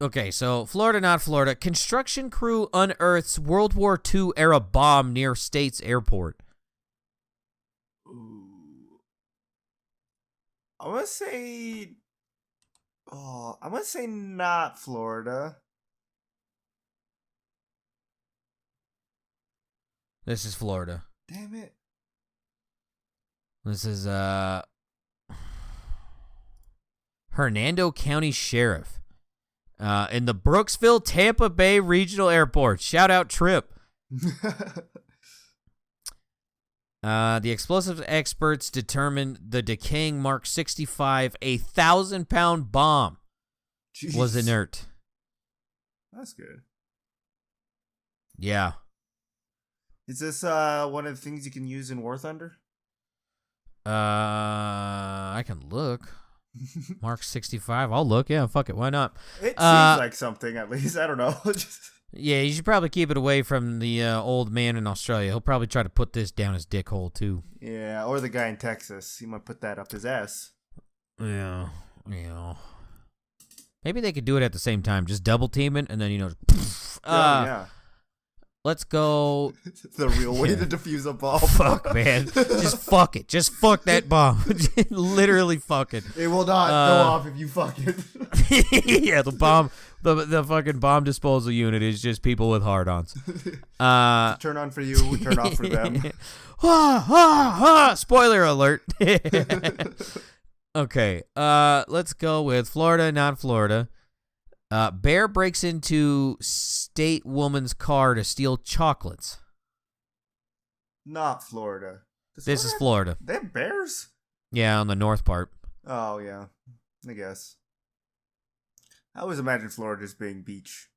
Okay, so Florida, not Florida. Construction crew unearths World War II era bomb near state's airport. Ooh. I'm gonna say not Florida. This is Florida. Damn it. This is Hernando County Sheriff in the Brooksville, Tampa Bay Regional Airport. Shout out Trip. The explosives experts determined the decaying Mark 65, a 1,000-pound bomb, was inert. That's good. Yeah. Is this one of the things you can use in War Thunder? I can look. Mark 65. I'll look. Yeah, fuck it. Why not? It seems like something, at least. I don't know. Yeah, you should probably keep it away from the old man in Australia. He'll probably try to put this down his dick hole, too. Yeah, or the guy in Texas. He might put that up his ass. Yeah. Maybe they could do it at the same time. Just double team it, and then, Yeah. Let's go. The real way to defuse a bomb. Fuck, man. Just fuck it. Just fuck that bomb. Literally fuck it. It will not go off if you fuck it. Yeah, the bomb, the fucking bomb disposal unit is just people with hard-ons. Turn on for you, turn off for them. Spoiler alert. Okay, let's go with Florida, not Florida. Bear breaks into state woman's car to steal chocolates. Not Florida. This is Florida. They have bears? Yeah, on the north part. Oh, yeah. I guess. I always imagine Florida just being beach.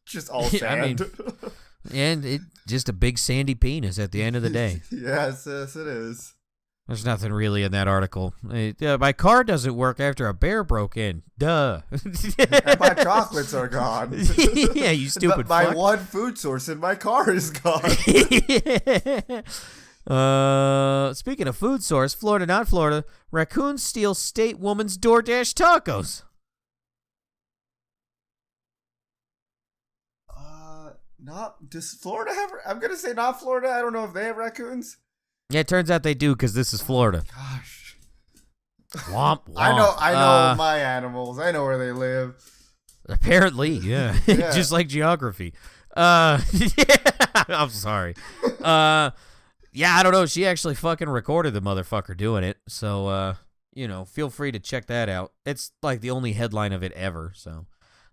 Just all sand. And it just a big sandy penis at the end of the day. Yes, it is. There's nothing really in that article. My car doesn't work after a bear broke in. Duh. And my chocolates are gone. Yeah, you stupid my fuck. one food source in my car is gone. Speaking of food source, Florida, not Florida, raccoons steal state woman's DoorDash tacos. Not does Florida have? I'm gonna say not Florida. I don't know if they have raccoons. Yeah, it turns out they do because this is Florida. Gosh, Womp womp. I know my animals. I know where they live. Apparently, yeah. Yeah. Just like geography. Yeah, I'm sorry. Yeah, I don't know. She actually fucking recorded the motherfucker doing it. So, feel free to check that out. It's like the only headline of it ever. So,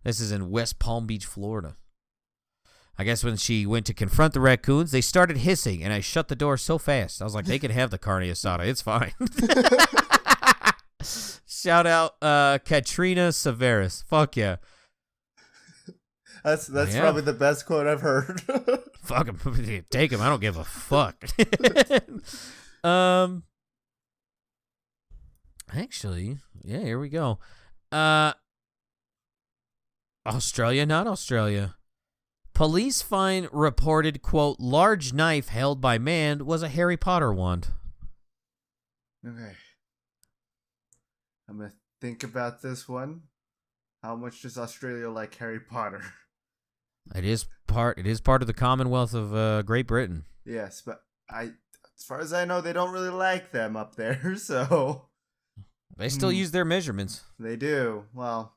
this is in West Palm Beach, Florida. I guess when she went to confront the raccoons, they started hissing, and I shut the door so fast. I was like, they can have the carne asada. It's fine. Shout out Katrina Severus. Fuck yeah. That's probably the best quote I've heard. Fuck him. Take him. I don't give a fuck. Actually, yeah, here we go. Australia, not Australia. Police find reported, quote, large knife held by man was a Harry Potter wand. Okay. I'm going to think about this one. How much does Australia like Harry Potter? It is part of the Commonwealth of Great Britain. Yes, but as far as I know, they don't really like them up there, so They still use their measurements. They do. Well,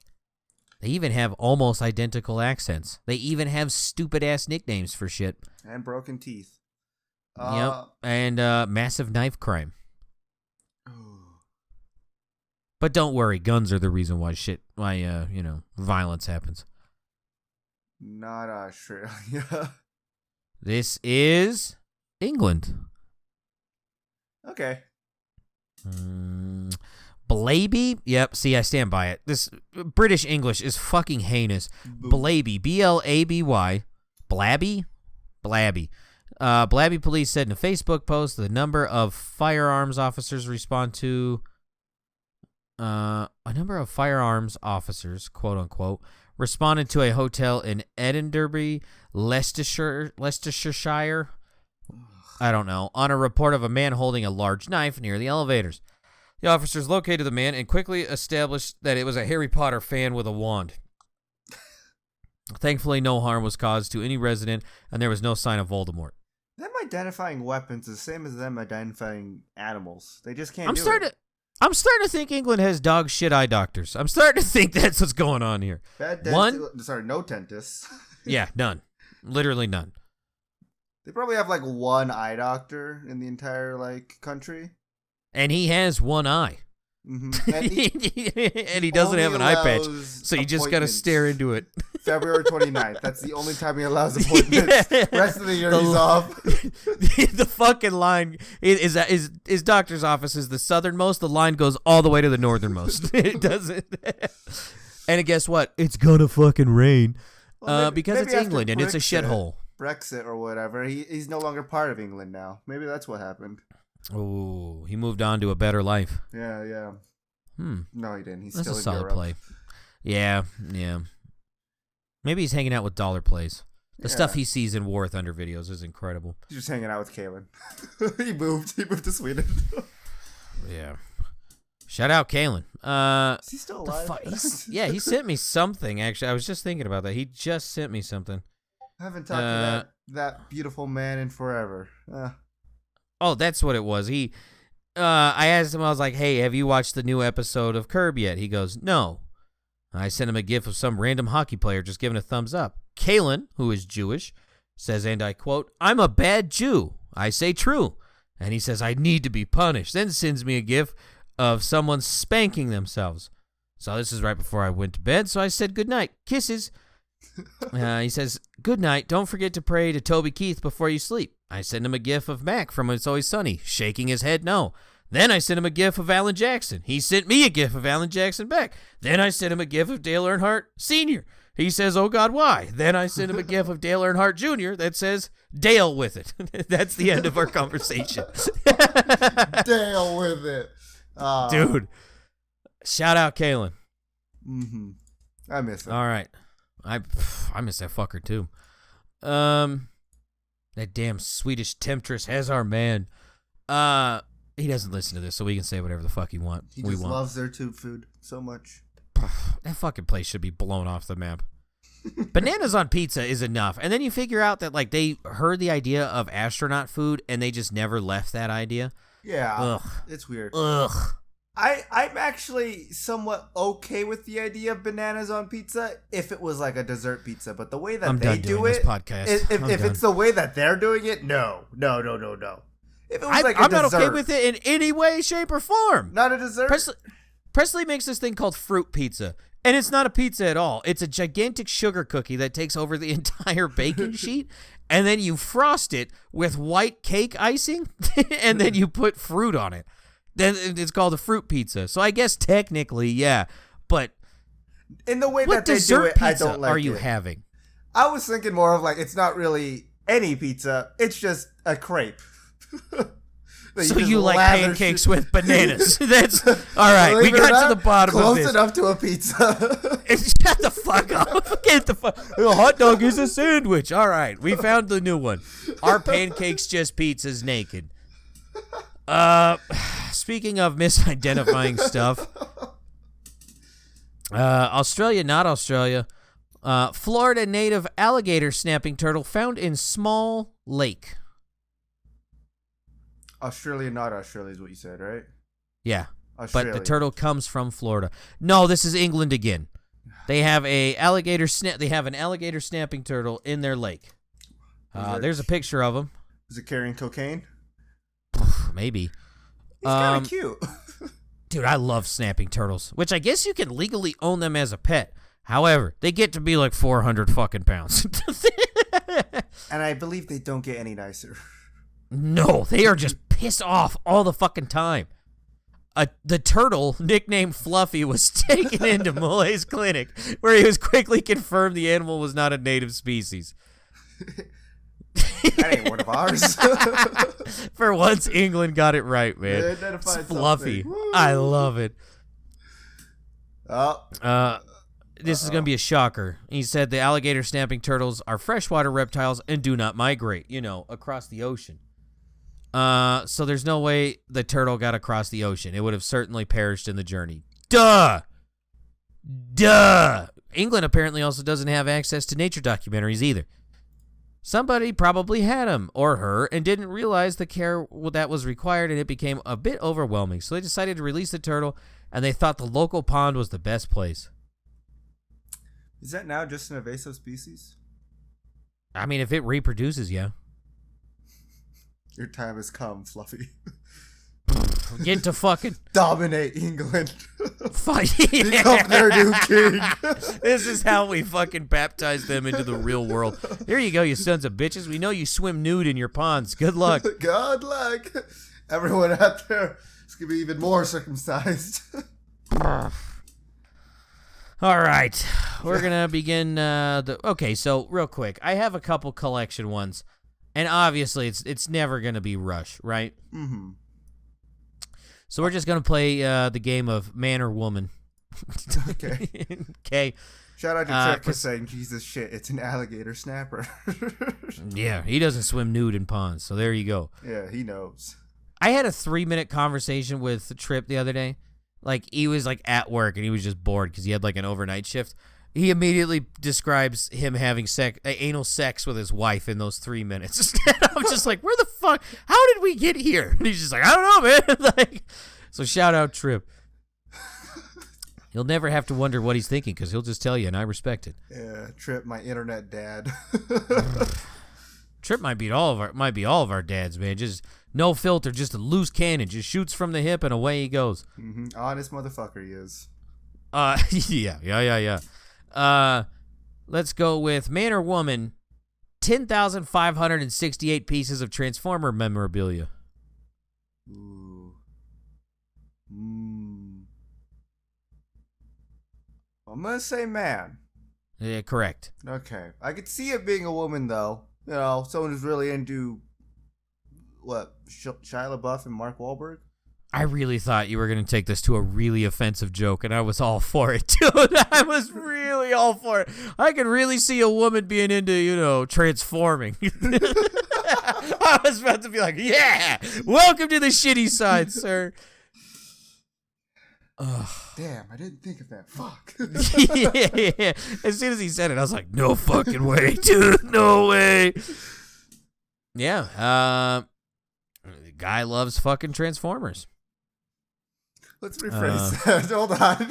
they even have almost identical accents. They even have stupid ass nicknames for shit. And broken teeth. Yep. And massive knife crime. But don't worry, guns are the reason why violence happens. Not Australia. This is England. Okay. Blaby? Yep, see, I stand by it. This British English is fucking heinous. Blaby, B-L-A-B-Y. Blabby? Blabby. Blabby police said in a Facebook post the number of firearms officers quote unquote, responded to a hotel in Edinburgh, Leicestershire. I don't know. On a report of a man holding a large knife near the elevators. The officers located the man and quickly established that it was a Harry Potter fan with a wand. Thankfully, no harm was caused to any resident, and there was no sign of Voldemort. Them identifying weapons is the same as them identifying animals. They just can't I'm starting to think England has dog shit eye doctors. I'm starting to think that's what's going on here. No dentists. Yeah, none. Literally none. They probably have like one eye doctor in the entire country. And he has one eye. Mm-hmm. And he doesn't have an eye patch, so you just gotta stare into it. February 29th. That's the only time he allows appointments. Yeah. Rest of the year he's off. The fucking line is doctor's office is the southernmost. The line goes all the way to the northernmost. It doesn't. And guess what? It's gonna fucking rain. Because it's England and it's a shithole. Brexit or whatever. He's no longer part of England now. Maybe that's what happened. Oh, he moved on to a better life. Yeah. No, he didn't. He's That's still a solid Europe. play. Yeah. Maybe he's hanging out with dollar plays. The stuff he sees in War Thunder videos is incredible. He's just hanging out with Kaylin. He moved to Sweden. Yeah. Shout out Kaylin. Is he still alive? He sent me something, actually. I was just thinking about that. He just sent me something. I haven't talked to that beautiful man in forever. Oh, that's what it was. I asked him, I was like, hey, have you watched the new episode of Curb yet? He goes, no. I sent him a gif of some random hockey player just giving a thumbs up. Kaylin, who is Jewish, says, and I quote, I'm a bad Jew. I say true. And he says, I need to be punished. Then sends me a gif of someone spanking themselves. So this is right before I went to bed. So I said, good night. Kisses. He says, good night. Don't forget to pray to Toby Keith before you sleep. I send him a gif of Mac from It's Always Sunny, shaking his head no. Then I sent him a gif of Alan Jackson. He sent me a gif of Alan Jackson back. Then I sent him a gif of Dale Earnhardt Sr. He says, oh God, why? Then I sent him a gif of Dale Earnhardt Jr. that says, Dale with it. That's the end of our conversation. Dale with it. Dude, shout out Kaylin. Mm-hmm. I miss him. All right. I miss that fucker too. That damn Swedish temptress has our man. He doesn't listen to this, so we can say whatever the fuck we want. He just loves their tube food so much. That fucking place should be blown off the map. Bananas on pizza is enough. And then you figure out that, like, they heard the idea of astronaut food and they just never left that idea. Yeah. Ugh. It's weird. Ugh. I'm actually somewhat okay with the idea of bananas on pizza if it was like a dessert pizza, but the way that they do it, if it's the way that they're doing it, no. If it was like a I'm dessert, not okay with it in any way, shape, or form. Not a dessert. Presley makes this thing called fruit pizza, and it's not a pizza at all. It's a gigantic sugar cookie that takes over the entire baking sheet, and then you frost it with white cake icing, and then you put fruit on it. Then it's called a fruit pizza. So I guess technically, yeah, but in the way what that they do dessert it, I pizza don't like are you it. having? I was thinking more of like it's not really any pizza; it's just a crepe. So you like pancakes with bananas? That's all right. We got to the bottom of this. Close enough to a pizza. Shut the fuck up! Get the fuck. A hot dog is a sandwich. All right, we found the new one. Our pancakes just pizzas naked. Speaking of misidentifying stuff, Australia, not Australia. Florida native alligator snapping turtle found in small lake. Australia, not Australia is what you said, right? Yeah, Australia. but the turtle comes from Florida. No, this is England again. They have an alligator snapping turtle in their lake. There's a picture of him. Is it carrying cocaine? Maybe. He's kind of cute. Dude, I love snapping turtles, which I guess you can legally own them as a pet. However, they get to be like 400 fucking pounds. And I believe they don't get any nicer. No, they are just pissed off all the fucking time. The turtle, nicknamed Fluffy, was taken into Mulay's clinic, where he was quickly confirmed the animal was not a native species. That ain't one of ours. For once, England got it right, man. It's Fluffy. I love it. This is going to be a shocker. He said the alligator snapping turtles are freshwater reptiles and do not migrate, across the ocean. So there's no way the turtle got across the ocean. It would have certainly perished in the journey. Duh! England apparently also doesn't have access to nature documentaries either. Somebody probably had him or her and didn't realize the care that was required, and it became a bit overwhelming. So they decided to release the turtle, and they thought the local pond was the best place. Is that now just an invasive species? I mean, if it reproduces, yeah. Your time has come, Fluffy. Get to fucking dominate England. Fight. Become their new king. This is how we fucking baptize them into the real world. Here you go, you sons of bitches. We know you swim nude in your ponds. Good luck. Good luck. Everyone out there is going to be even more circumcised. All right. We're going to begin. Okay, so real quick. I have a couple collection ones. And obviously, it's never going to be Rush, right? Mm-hmm. So we're just going to play the game of man or woman. Okay. Okay. Shout out to Trick for saying, Jesus shit, it's an alligator snapper. Yeah, he doesn't swim nude in ponds, so there you go. Yeah, he knows. I had a 3-minute conversation with Tripp the other day. Like, he was, like, at work, and he was just bored because he had, like, an overnight shift. He immediately describes him having anal sex with his wife in those 3 minutes. I'm just like, where the fuck? How did we get here? And he's just like, I don't know, man. Like, so shout out Tripp. He'll never have to wonder what he's thinking because he'll just tell you, and I respect it. Yeah, Tripp, my internet dad. Tripp might be all of our dads, man. Just no filter, just a loose cannon, just shoots from the hip and away he goes. Mm-hmm. Honest motherfucker he is. Yeah. Let's go with man or woman. 10,568 pieces of Transformer memorabilia. Ooh. I'm gonna say man. Yeah, correct. Okay, I could see it being a woman though. You know, someone who's really into what Shia LaBeouf and Mark Wahlberg. I really thought you were going to take this to a really offensive joke, and I was all for it, dude. I was really all for it. I could really see a woman being into, transforming. I was about to be like, yeah, welcome to the shitty side, sir. Ugh. Damn, I didn't think of that. Fuck. Yeah. As soon as he said it, I was like, no fucking way, dude. No way. Yeah. The guy loves fucking Transformers. Let's rephrase that. Hold on.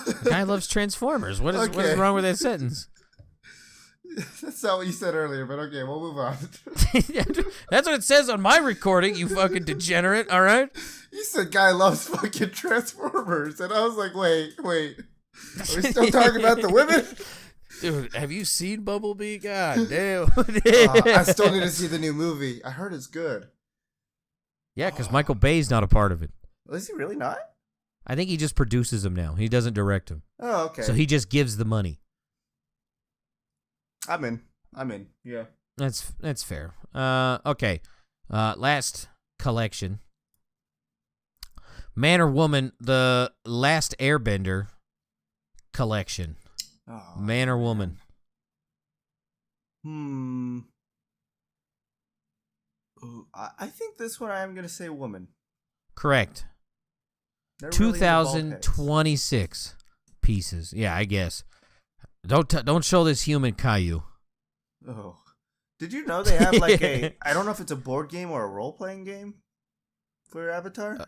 The guy loves Transformers. What is wrong with that sentence? That's not what you said earlier, but okay, we'll move on. That's what it says on my recording, you fucking degenerate, all right? You said guy loves fucking Transformers, and I was like, wait. Are we still talking about the women? Dude, have you seen Bumblebee? God damn. I still need to see the new movie. I heard it's good. Yeah, because Michael Bay's not a part of it. Is he really not? I think he just produces them now. He doesn't direct them. Oh, okay. So he just gives the money. I'm in. Yeah. That's fair. Okay. Last collection. Man or Woman, the Last Airbender collection. Oh, Man or Woman? Ooh, I think this one I'm going to say woman. Correct. They're 2026 pieces. Yeah, I guess. Don't show this human Caillou. Oh. Did you know they have like I don't know if it's a board game or a role-playing game for Avatar?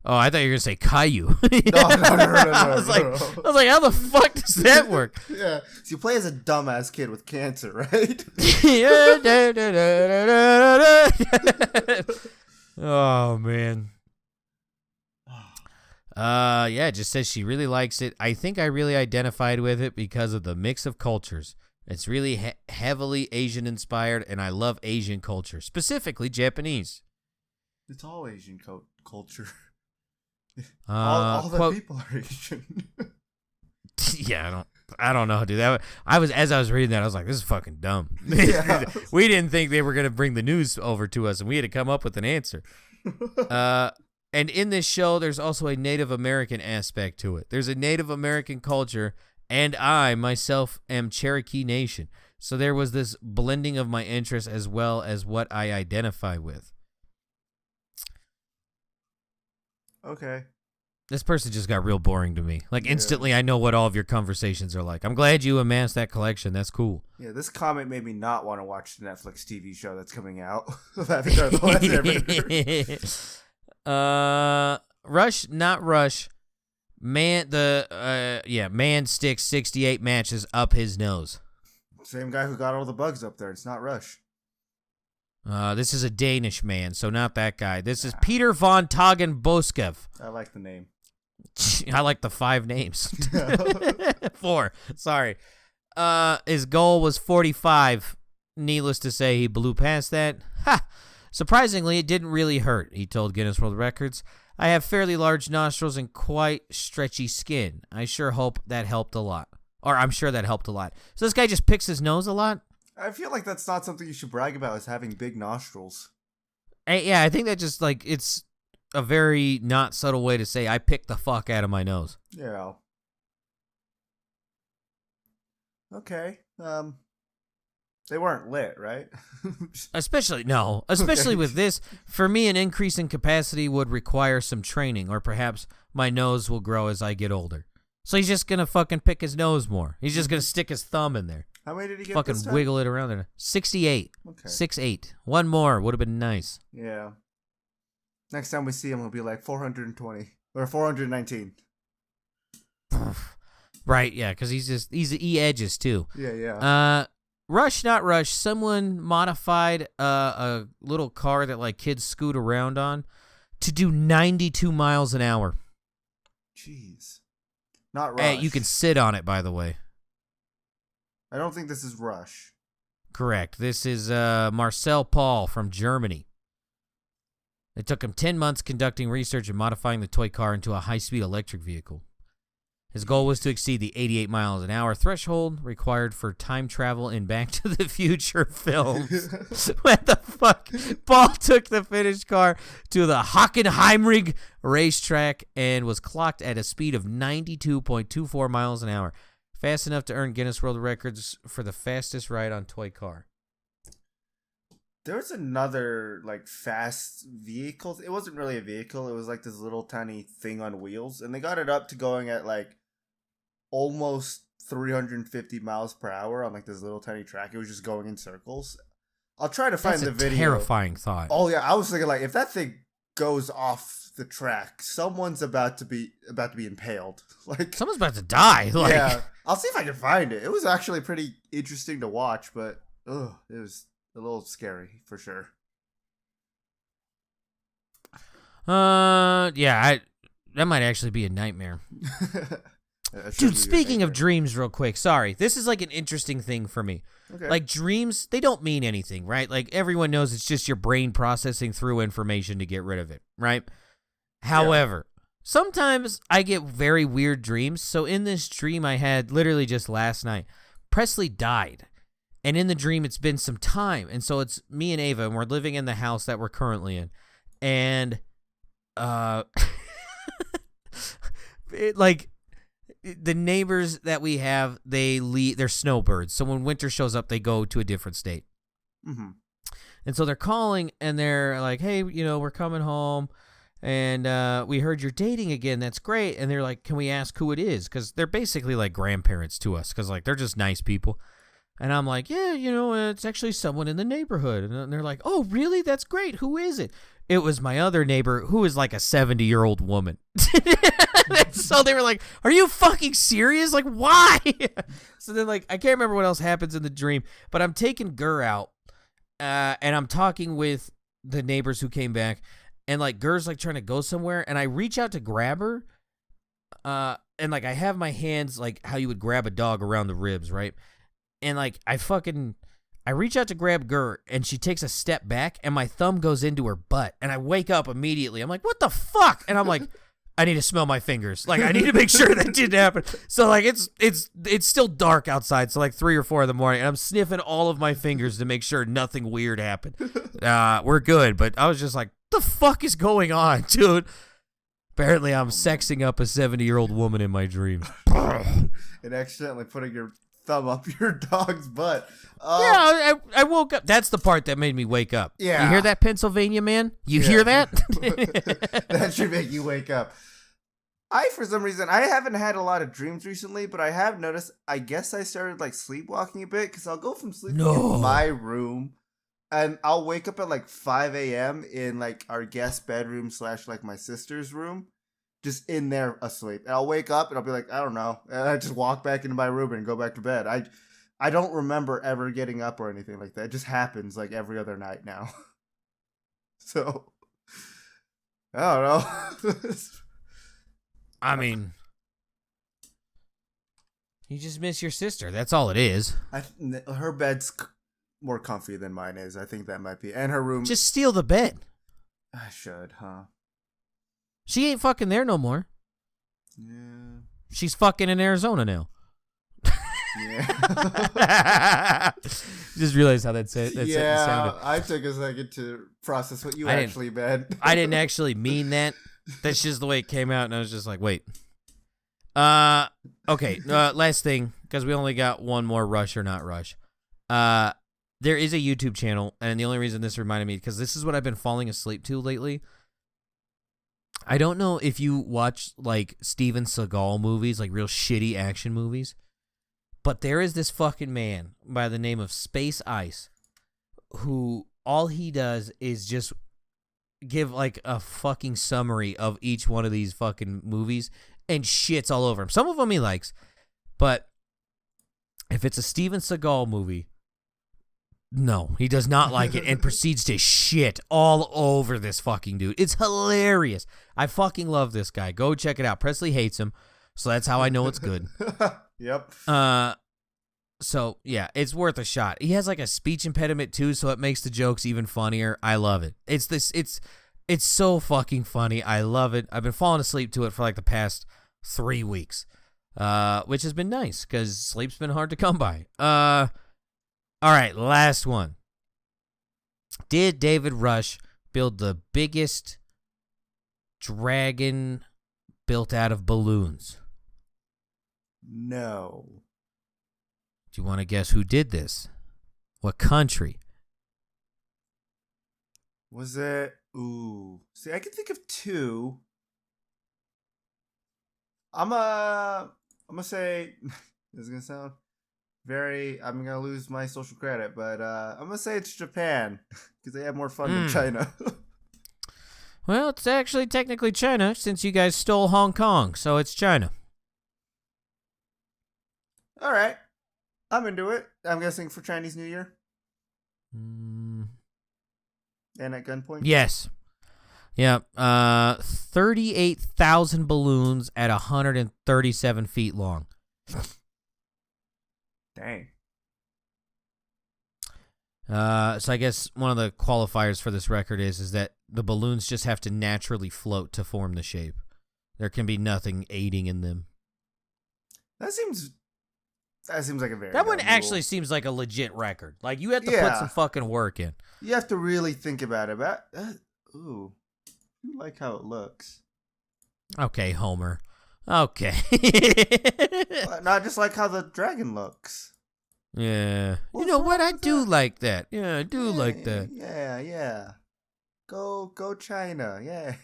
Oh, I thought you were going to say Caillou. No. I was like, how the fuck does that work? Yeah. So you play as a dumbass kid with cancer, right? Oh, man. Yeah, it just says she really likes it. I think I really identified with it because of the mix of cultures. It's really heavily Asian inspired, and I love Asian culture, specifically Japanese. It's all Asian culture. All the people are Asian. Yeah, I don't know, dude. As I was reading that, I was like, this is fucking dumb. Yeah. We didn't think they were gonna bring the news over to us, and we had to come up with an answer. And in this show, there's also a Native American aspect to it. There's a Native American culture, and I, myself, am Cherokee Nation. So there was this blending of my interests as well as what I identify with. Okay. This person just got real boring to me. Like, instantly, I know what all of your conversations are like. I'm glad you amassed that collection. That's cool. Yeah, this comment made me not want to watch the Netflix TV show that's coming out. Avatar: The Last Airbender. Rush, not Rush. Man sticks 68 matches up his nose. Same guy who got all the bugs up there. It's not Rush. This is a Danish man, so not that guy. This is Peter von Tagen Boskev. I like the name. I like the 5 names. 4. Sorry. His goal was 45. Needless to say, he blew past that. Ha! Surprisingly, it didn't really hurt, he told Guinness World Records. I have fairly large nostrils and quite stretchy skin. I sure hope that helped a lot. Or I'm sure that helped a lot. So this guy just picks his nose a lot? I feel like that's not something you should brag about, is having big nostrils. Yeah, I think that just, like, it's a very not subtle way to say I picked the fuck out of my nose. Yeah. Okay. They weren't lit, right? Especially with this. For me, an increase in capacity would require some training, or perhaps my nose will grow as I get older. So he's just going to fucking pick his nose more. He's just going to stick his thumb in there. How many did he get fucking this time? Wiggle it around there. 68. Okay. 68. One more would have been nice. Yeah. Next time we see him, he'll be like 420. Or 419. Right, yeah, because he edges too. Yeah. Rush, not Rush. Someone modified a little car that like kids scoot around on to do 92 miles an hour. Jeez. Not Rush. You can sit on it, by the way. I don't think this is Rush. Correct. This is Marcel Paul from Germany. It took him 10 months conducting research and modifying the toy car into a high-speed electric vehicle. His goal was to exceed the 88 miles an hour threshold required for time travel in Back to the Future films. What the fuck? Paul took the finished car to the Hockenheimring racetrack and was clocked at a speed of 92.24 miles an hour. Fast enough to earn Guinness World Records for the fastest ride on toy car. There was another like fast vehicle. It wasn't really a vehicle. It was like this little tiny thing on wheels, and they got it up to going at like almost 350 miles per hour on like this little tiny track. It was just going in circles. I'll try to find That's the a video. terrifying thought. Oh yeah, I was thinking like if that thing goes off the track, someone's about to be impaled. Like Someone's about to die. Like, yeah, I'll see if I can find it. It was actually pretty interesting to watch, but it was a little scary for sure. Yeah, that might actually be a nightmare. Dude, speaking of dreams real quick, sorry. This is like an interesting thing for me. Okay. Like dreams, they don't mean anything, right? Like everyone knows it's just your brain processing through information to get rid of it, right? However, sometimes I get very weird dreams. So in this dream I had literally just last night, Presley died. And in the dream it's been some time. And so it's me and Ava, and we're living in the house that we're currently in. And the neighbors that we have, they're snowbirds. So when winter shows up, they go to a different state. Mm-hmm. And so they're calling, and they're like, hey, we're coming home, and we heard you're dating again. That's great. And they're like, can we ask who it is? Because they're basically like grandparents to us, because like they're just nice people. And I'm like, yeah, it's actually someone in the neighborhood. And they're like, oh, really? That's great. Who is it? It was my other neighbor, who is like a 70-year-old woman. So they were like, are you fucking serious? Like, why? So then, like, I can't remember what else happens in the dream, but I'm taking Gur out, and I'm talking with the neighbors who came back, and, like, Gur's, like, trying to go somewhere, and I reach out to grab her, and, like, I have my hands, like, how you would grab a dog around the ribs, right? And, like, I reach out to grab Gur, and she takes a step back, and my thumb goes into her butt, and I wake up immediately. I'm like, what the fuck? And I'm like, I need to smell my fingers. Like, I need to make sure that didn't happen. So, like, it's still dark outside, so, like, 3 or 4 in the morning, and I'm sniffing all of my fingers to make sure nothing weird happened. We're good, but I was just like, what the fuck is going on, dude? Apparently, I'm sexing up a 70-year-old woman in my dreams. And accidentally putting your thumb up your dog's butt. Yeah, I woke up. That's the part that made me wake up. Yeah. You hear that, Pennsylvania man? You hear that? That should make you wake up. For some reason, I haven't had a lot of dreams recently, but I have noticed, I guess I started, like, sleepwalking a bit, because I'll go from sleeping in my room, and I'll wake up at, like, 5 a.m. in, like, our guest bedroom / like, my sister's room, just in there asleep. And I'll wake up, and I'll be like, I don't know, and I just walk back into my room and go back to bed. I don't remember ever getting up or anything like that. It just happens, like, every other night now. So, I don't know. I mean, you just miss your sister. That's all it is. Her bed's more comfy than mine is. I think that might be. And her room. Just steal the bed. I should, huh? She ain't fucking there no more. Yeah. She's fucking in Arizona now. Yeah. Just realized how that sounded. I took a second to process what you actually meant. I didn't actually mean that. That's just the way it came out, and I was just like, wait. Okay, last thing, because we only got one more rush or not rush. There is a YouTube channel, and the only reason this reminded me, because this is what I've been falling asleep to lately. I don't know if you watch, like, Steven Seagal movies, like real shitty action movies, but there is this fucking man by the name of Space Ice, who all he does is just give like a fucking summary of each one of these fucking movies and shits all over him. Some of them he likes, but if it's a Steven Seagal movie, no, he does not like it and proceeds to shit all over this fucking dude. It's hilarious. I fucking love this guy. Go check it out. Presley hates him, so that's how I know it's good. Yep. So yeah, it's worth a shot. He has like a speech impediment too, so it makes the jokes even funnier. I love it. It's so fucking funny. I love it. I've been falling asleep to it for like the past 3 weeks, which has been nice because sleep's been hard to come by. All right, last one. Did David Rush build the biggest dragon built out of balloons? No. Do you want to guess who did this? What country? Was it? Ooh. See, I can think of two. I'm gonna say this is gonna sound very. I'm gonna lose my social credit, but I'm gonna say it's Japan because they have more fun than China. Well, it's actually technically China since you guys stole Hong Kong, so it's China. All right, I'm into it. I'm guessing for Chinese New Year Mm. and at gunpoint. Yes. Yeah. 38,000 balloons at 137 feet long. Dang. So I guess one of the qualifiers for this record is that the balloons just have to naturally float to form the shape. There can be nothing aiding in them. That seems like a very. That one dumb actually rule. seems like a legit record. Like, you have to put Yeah. some fucking work in. You have to really think about it. But ooh, you like how it looks. Okay, Homer. Okay. Not just like how the dragon looks. Yeah. What's You know what? wrong I with do that? like that. Yeah, I do like that. Yeah. Go China. Yeah.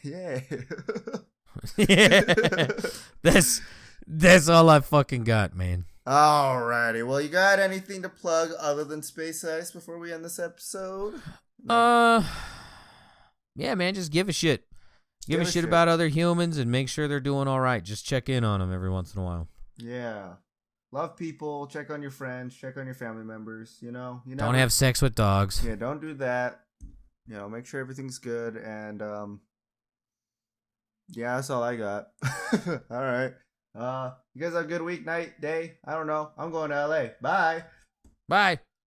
That's all I fucking got, man. Alrighty. Well, you got anything to plug other than Space Ice before we end this episode? Yeah, man, just give a shit. Give a shit shit. about other humans and make sure they're doing all right. Just check in on them every once in a while. Yeah. Love people. Check on your friends. Check on your family members. You know. Don't have sex with dogs. Yeah. Don't do that. Make sure everything's good. And yeah, that's all I got. All right. You guys have a good week, night, day. I don't know. I'm going to LA. Bye. Bye.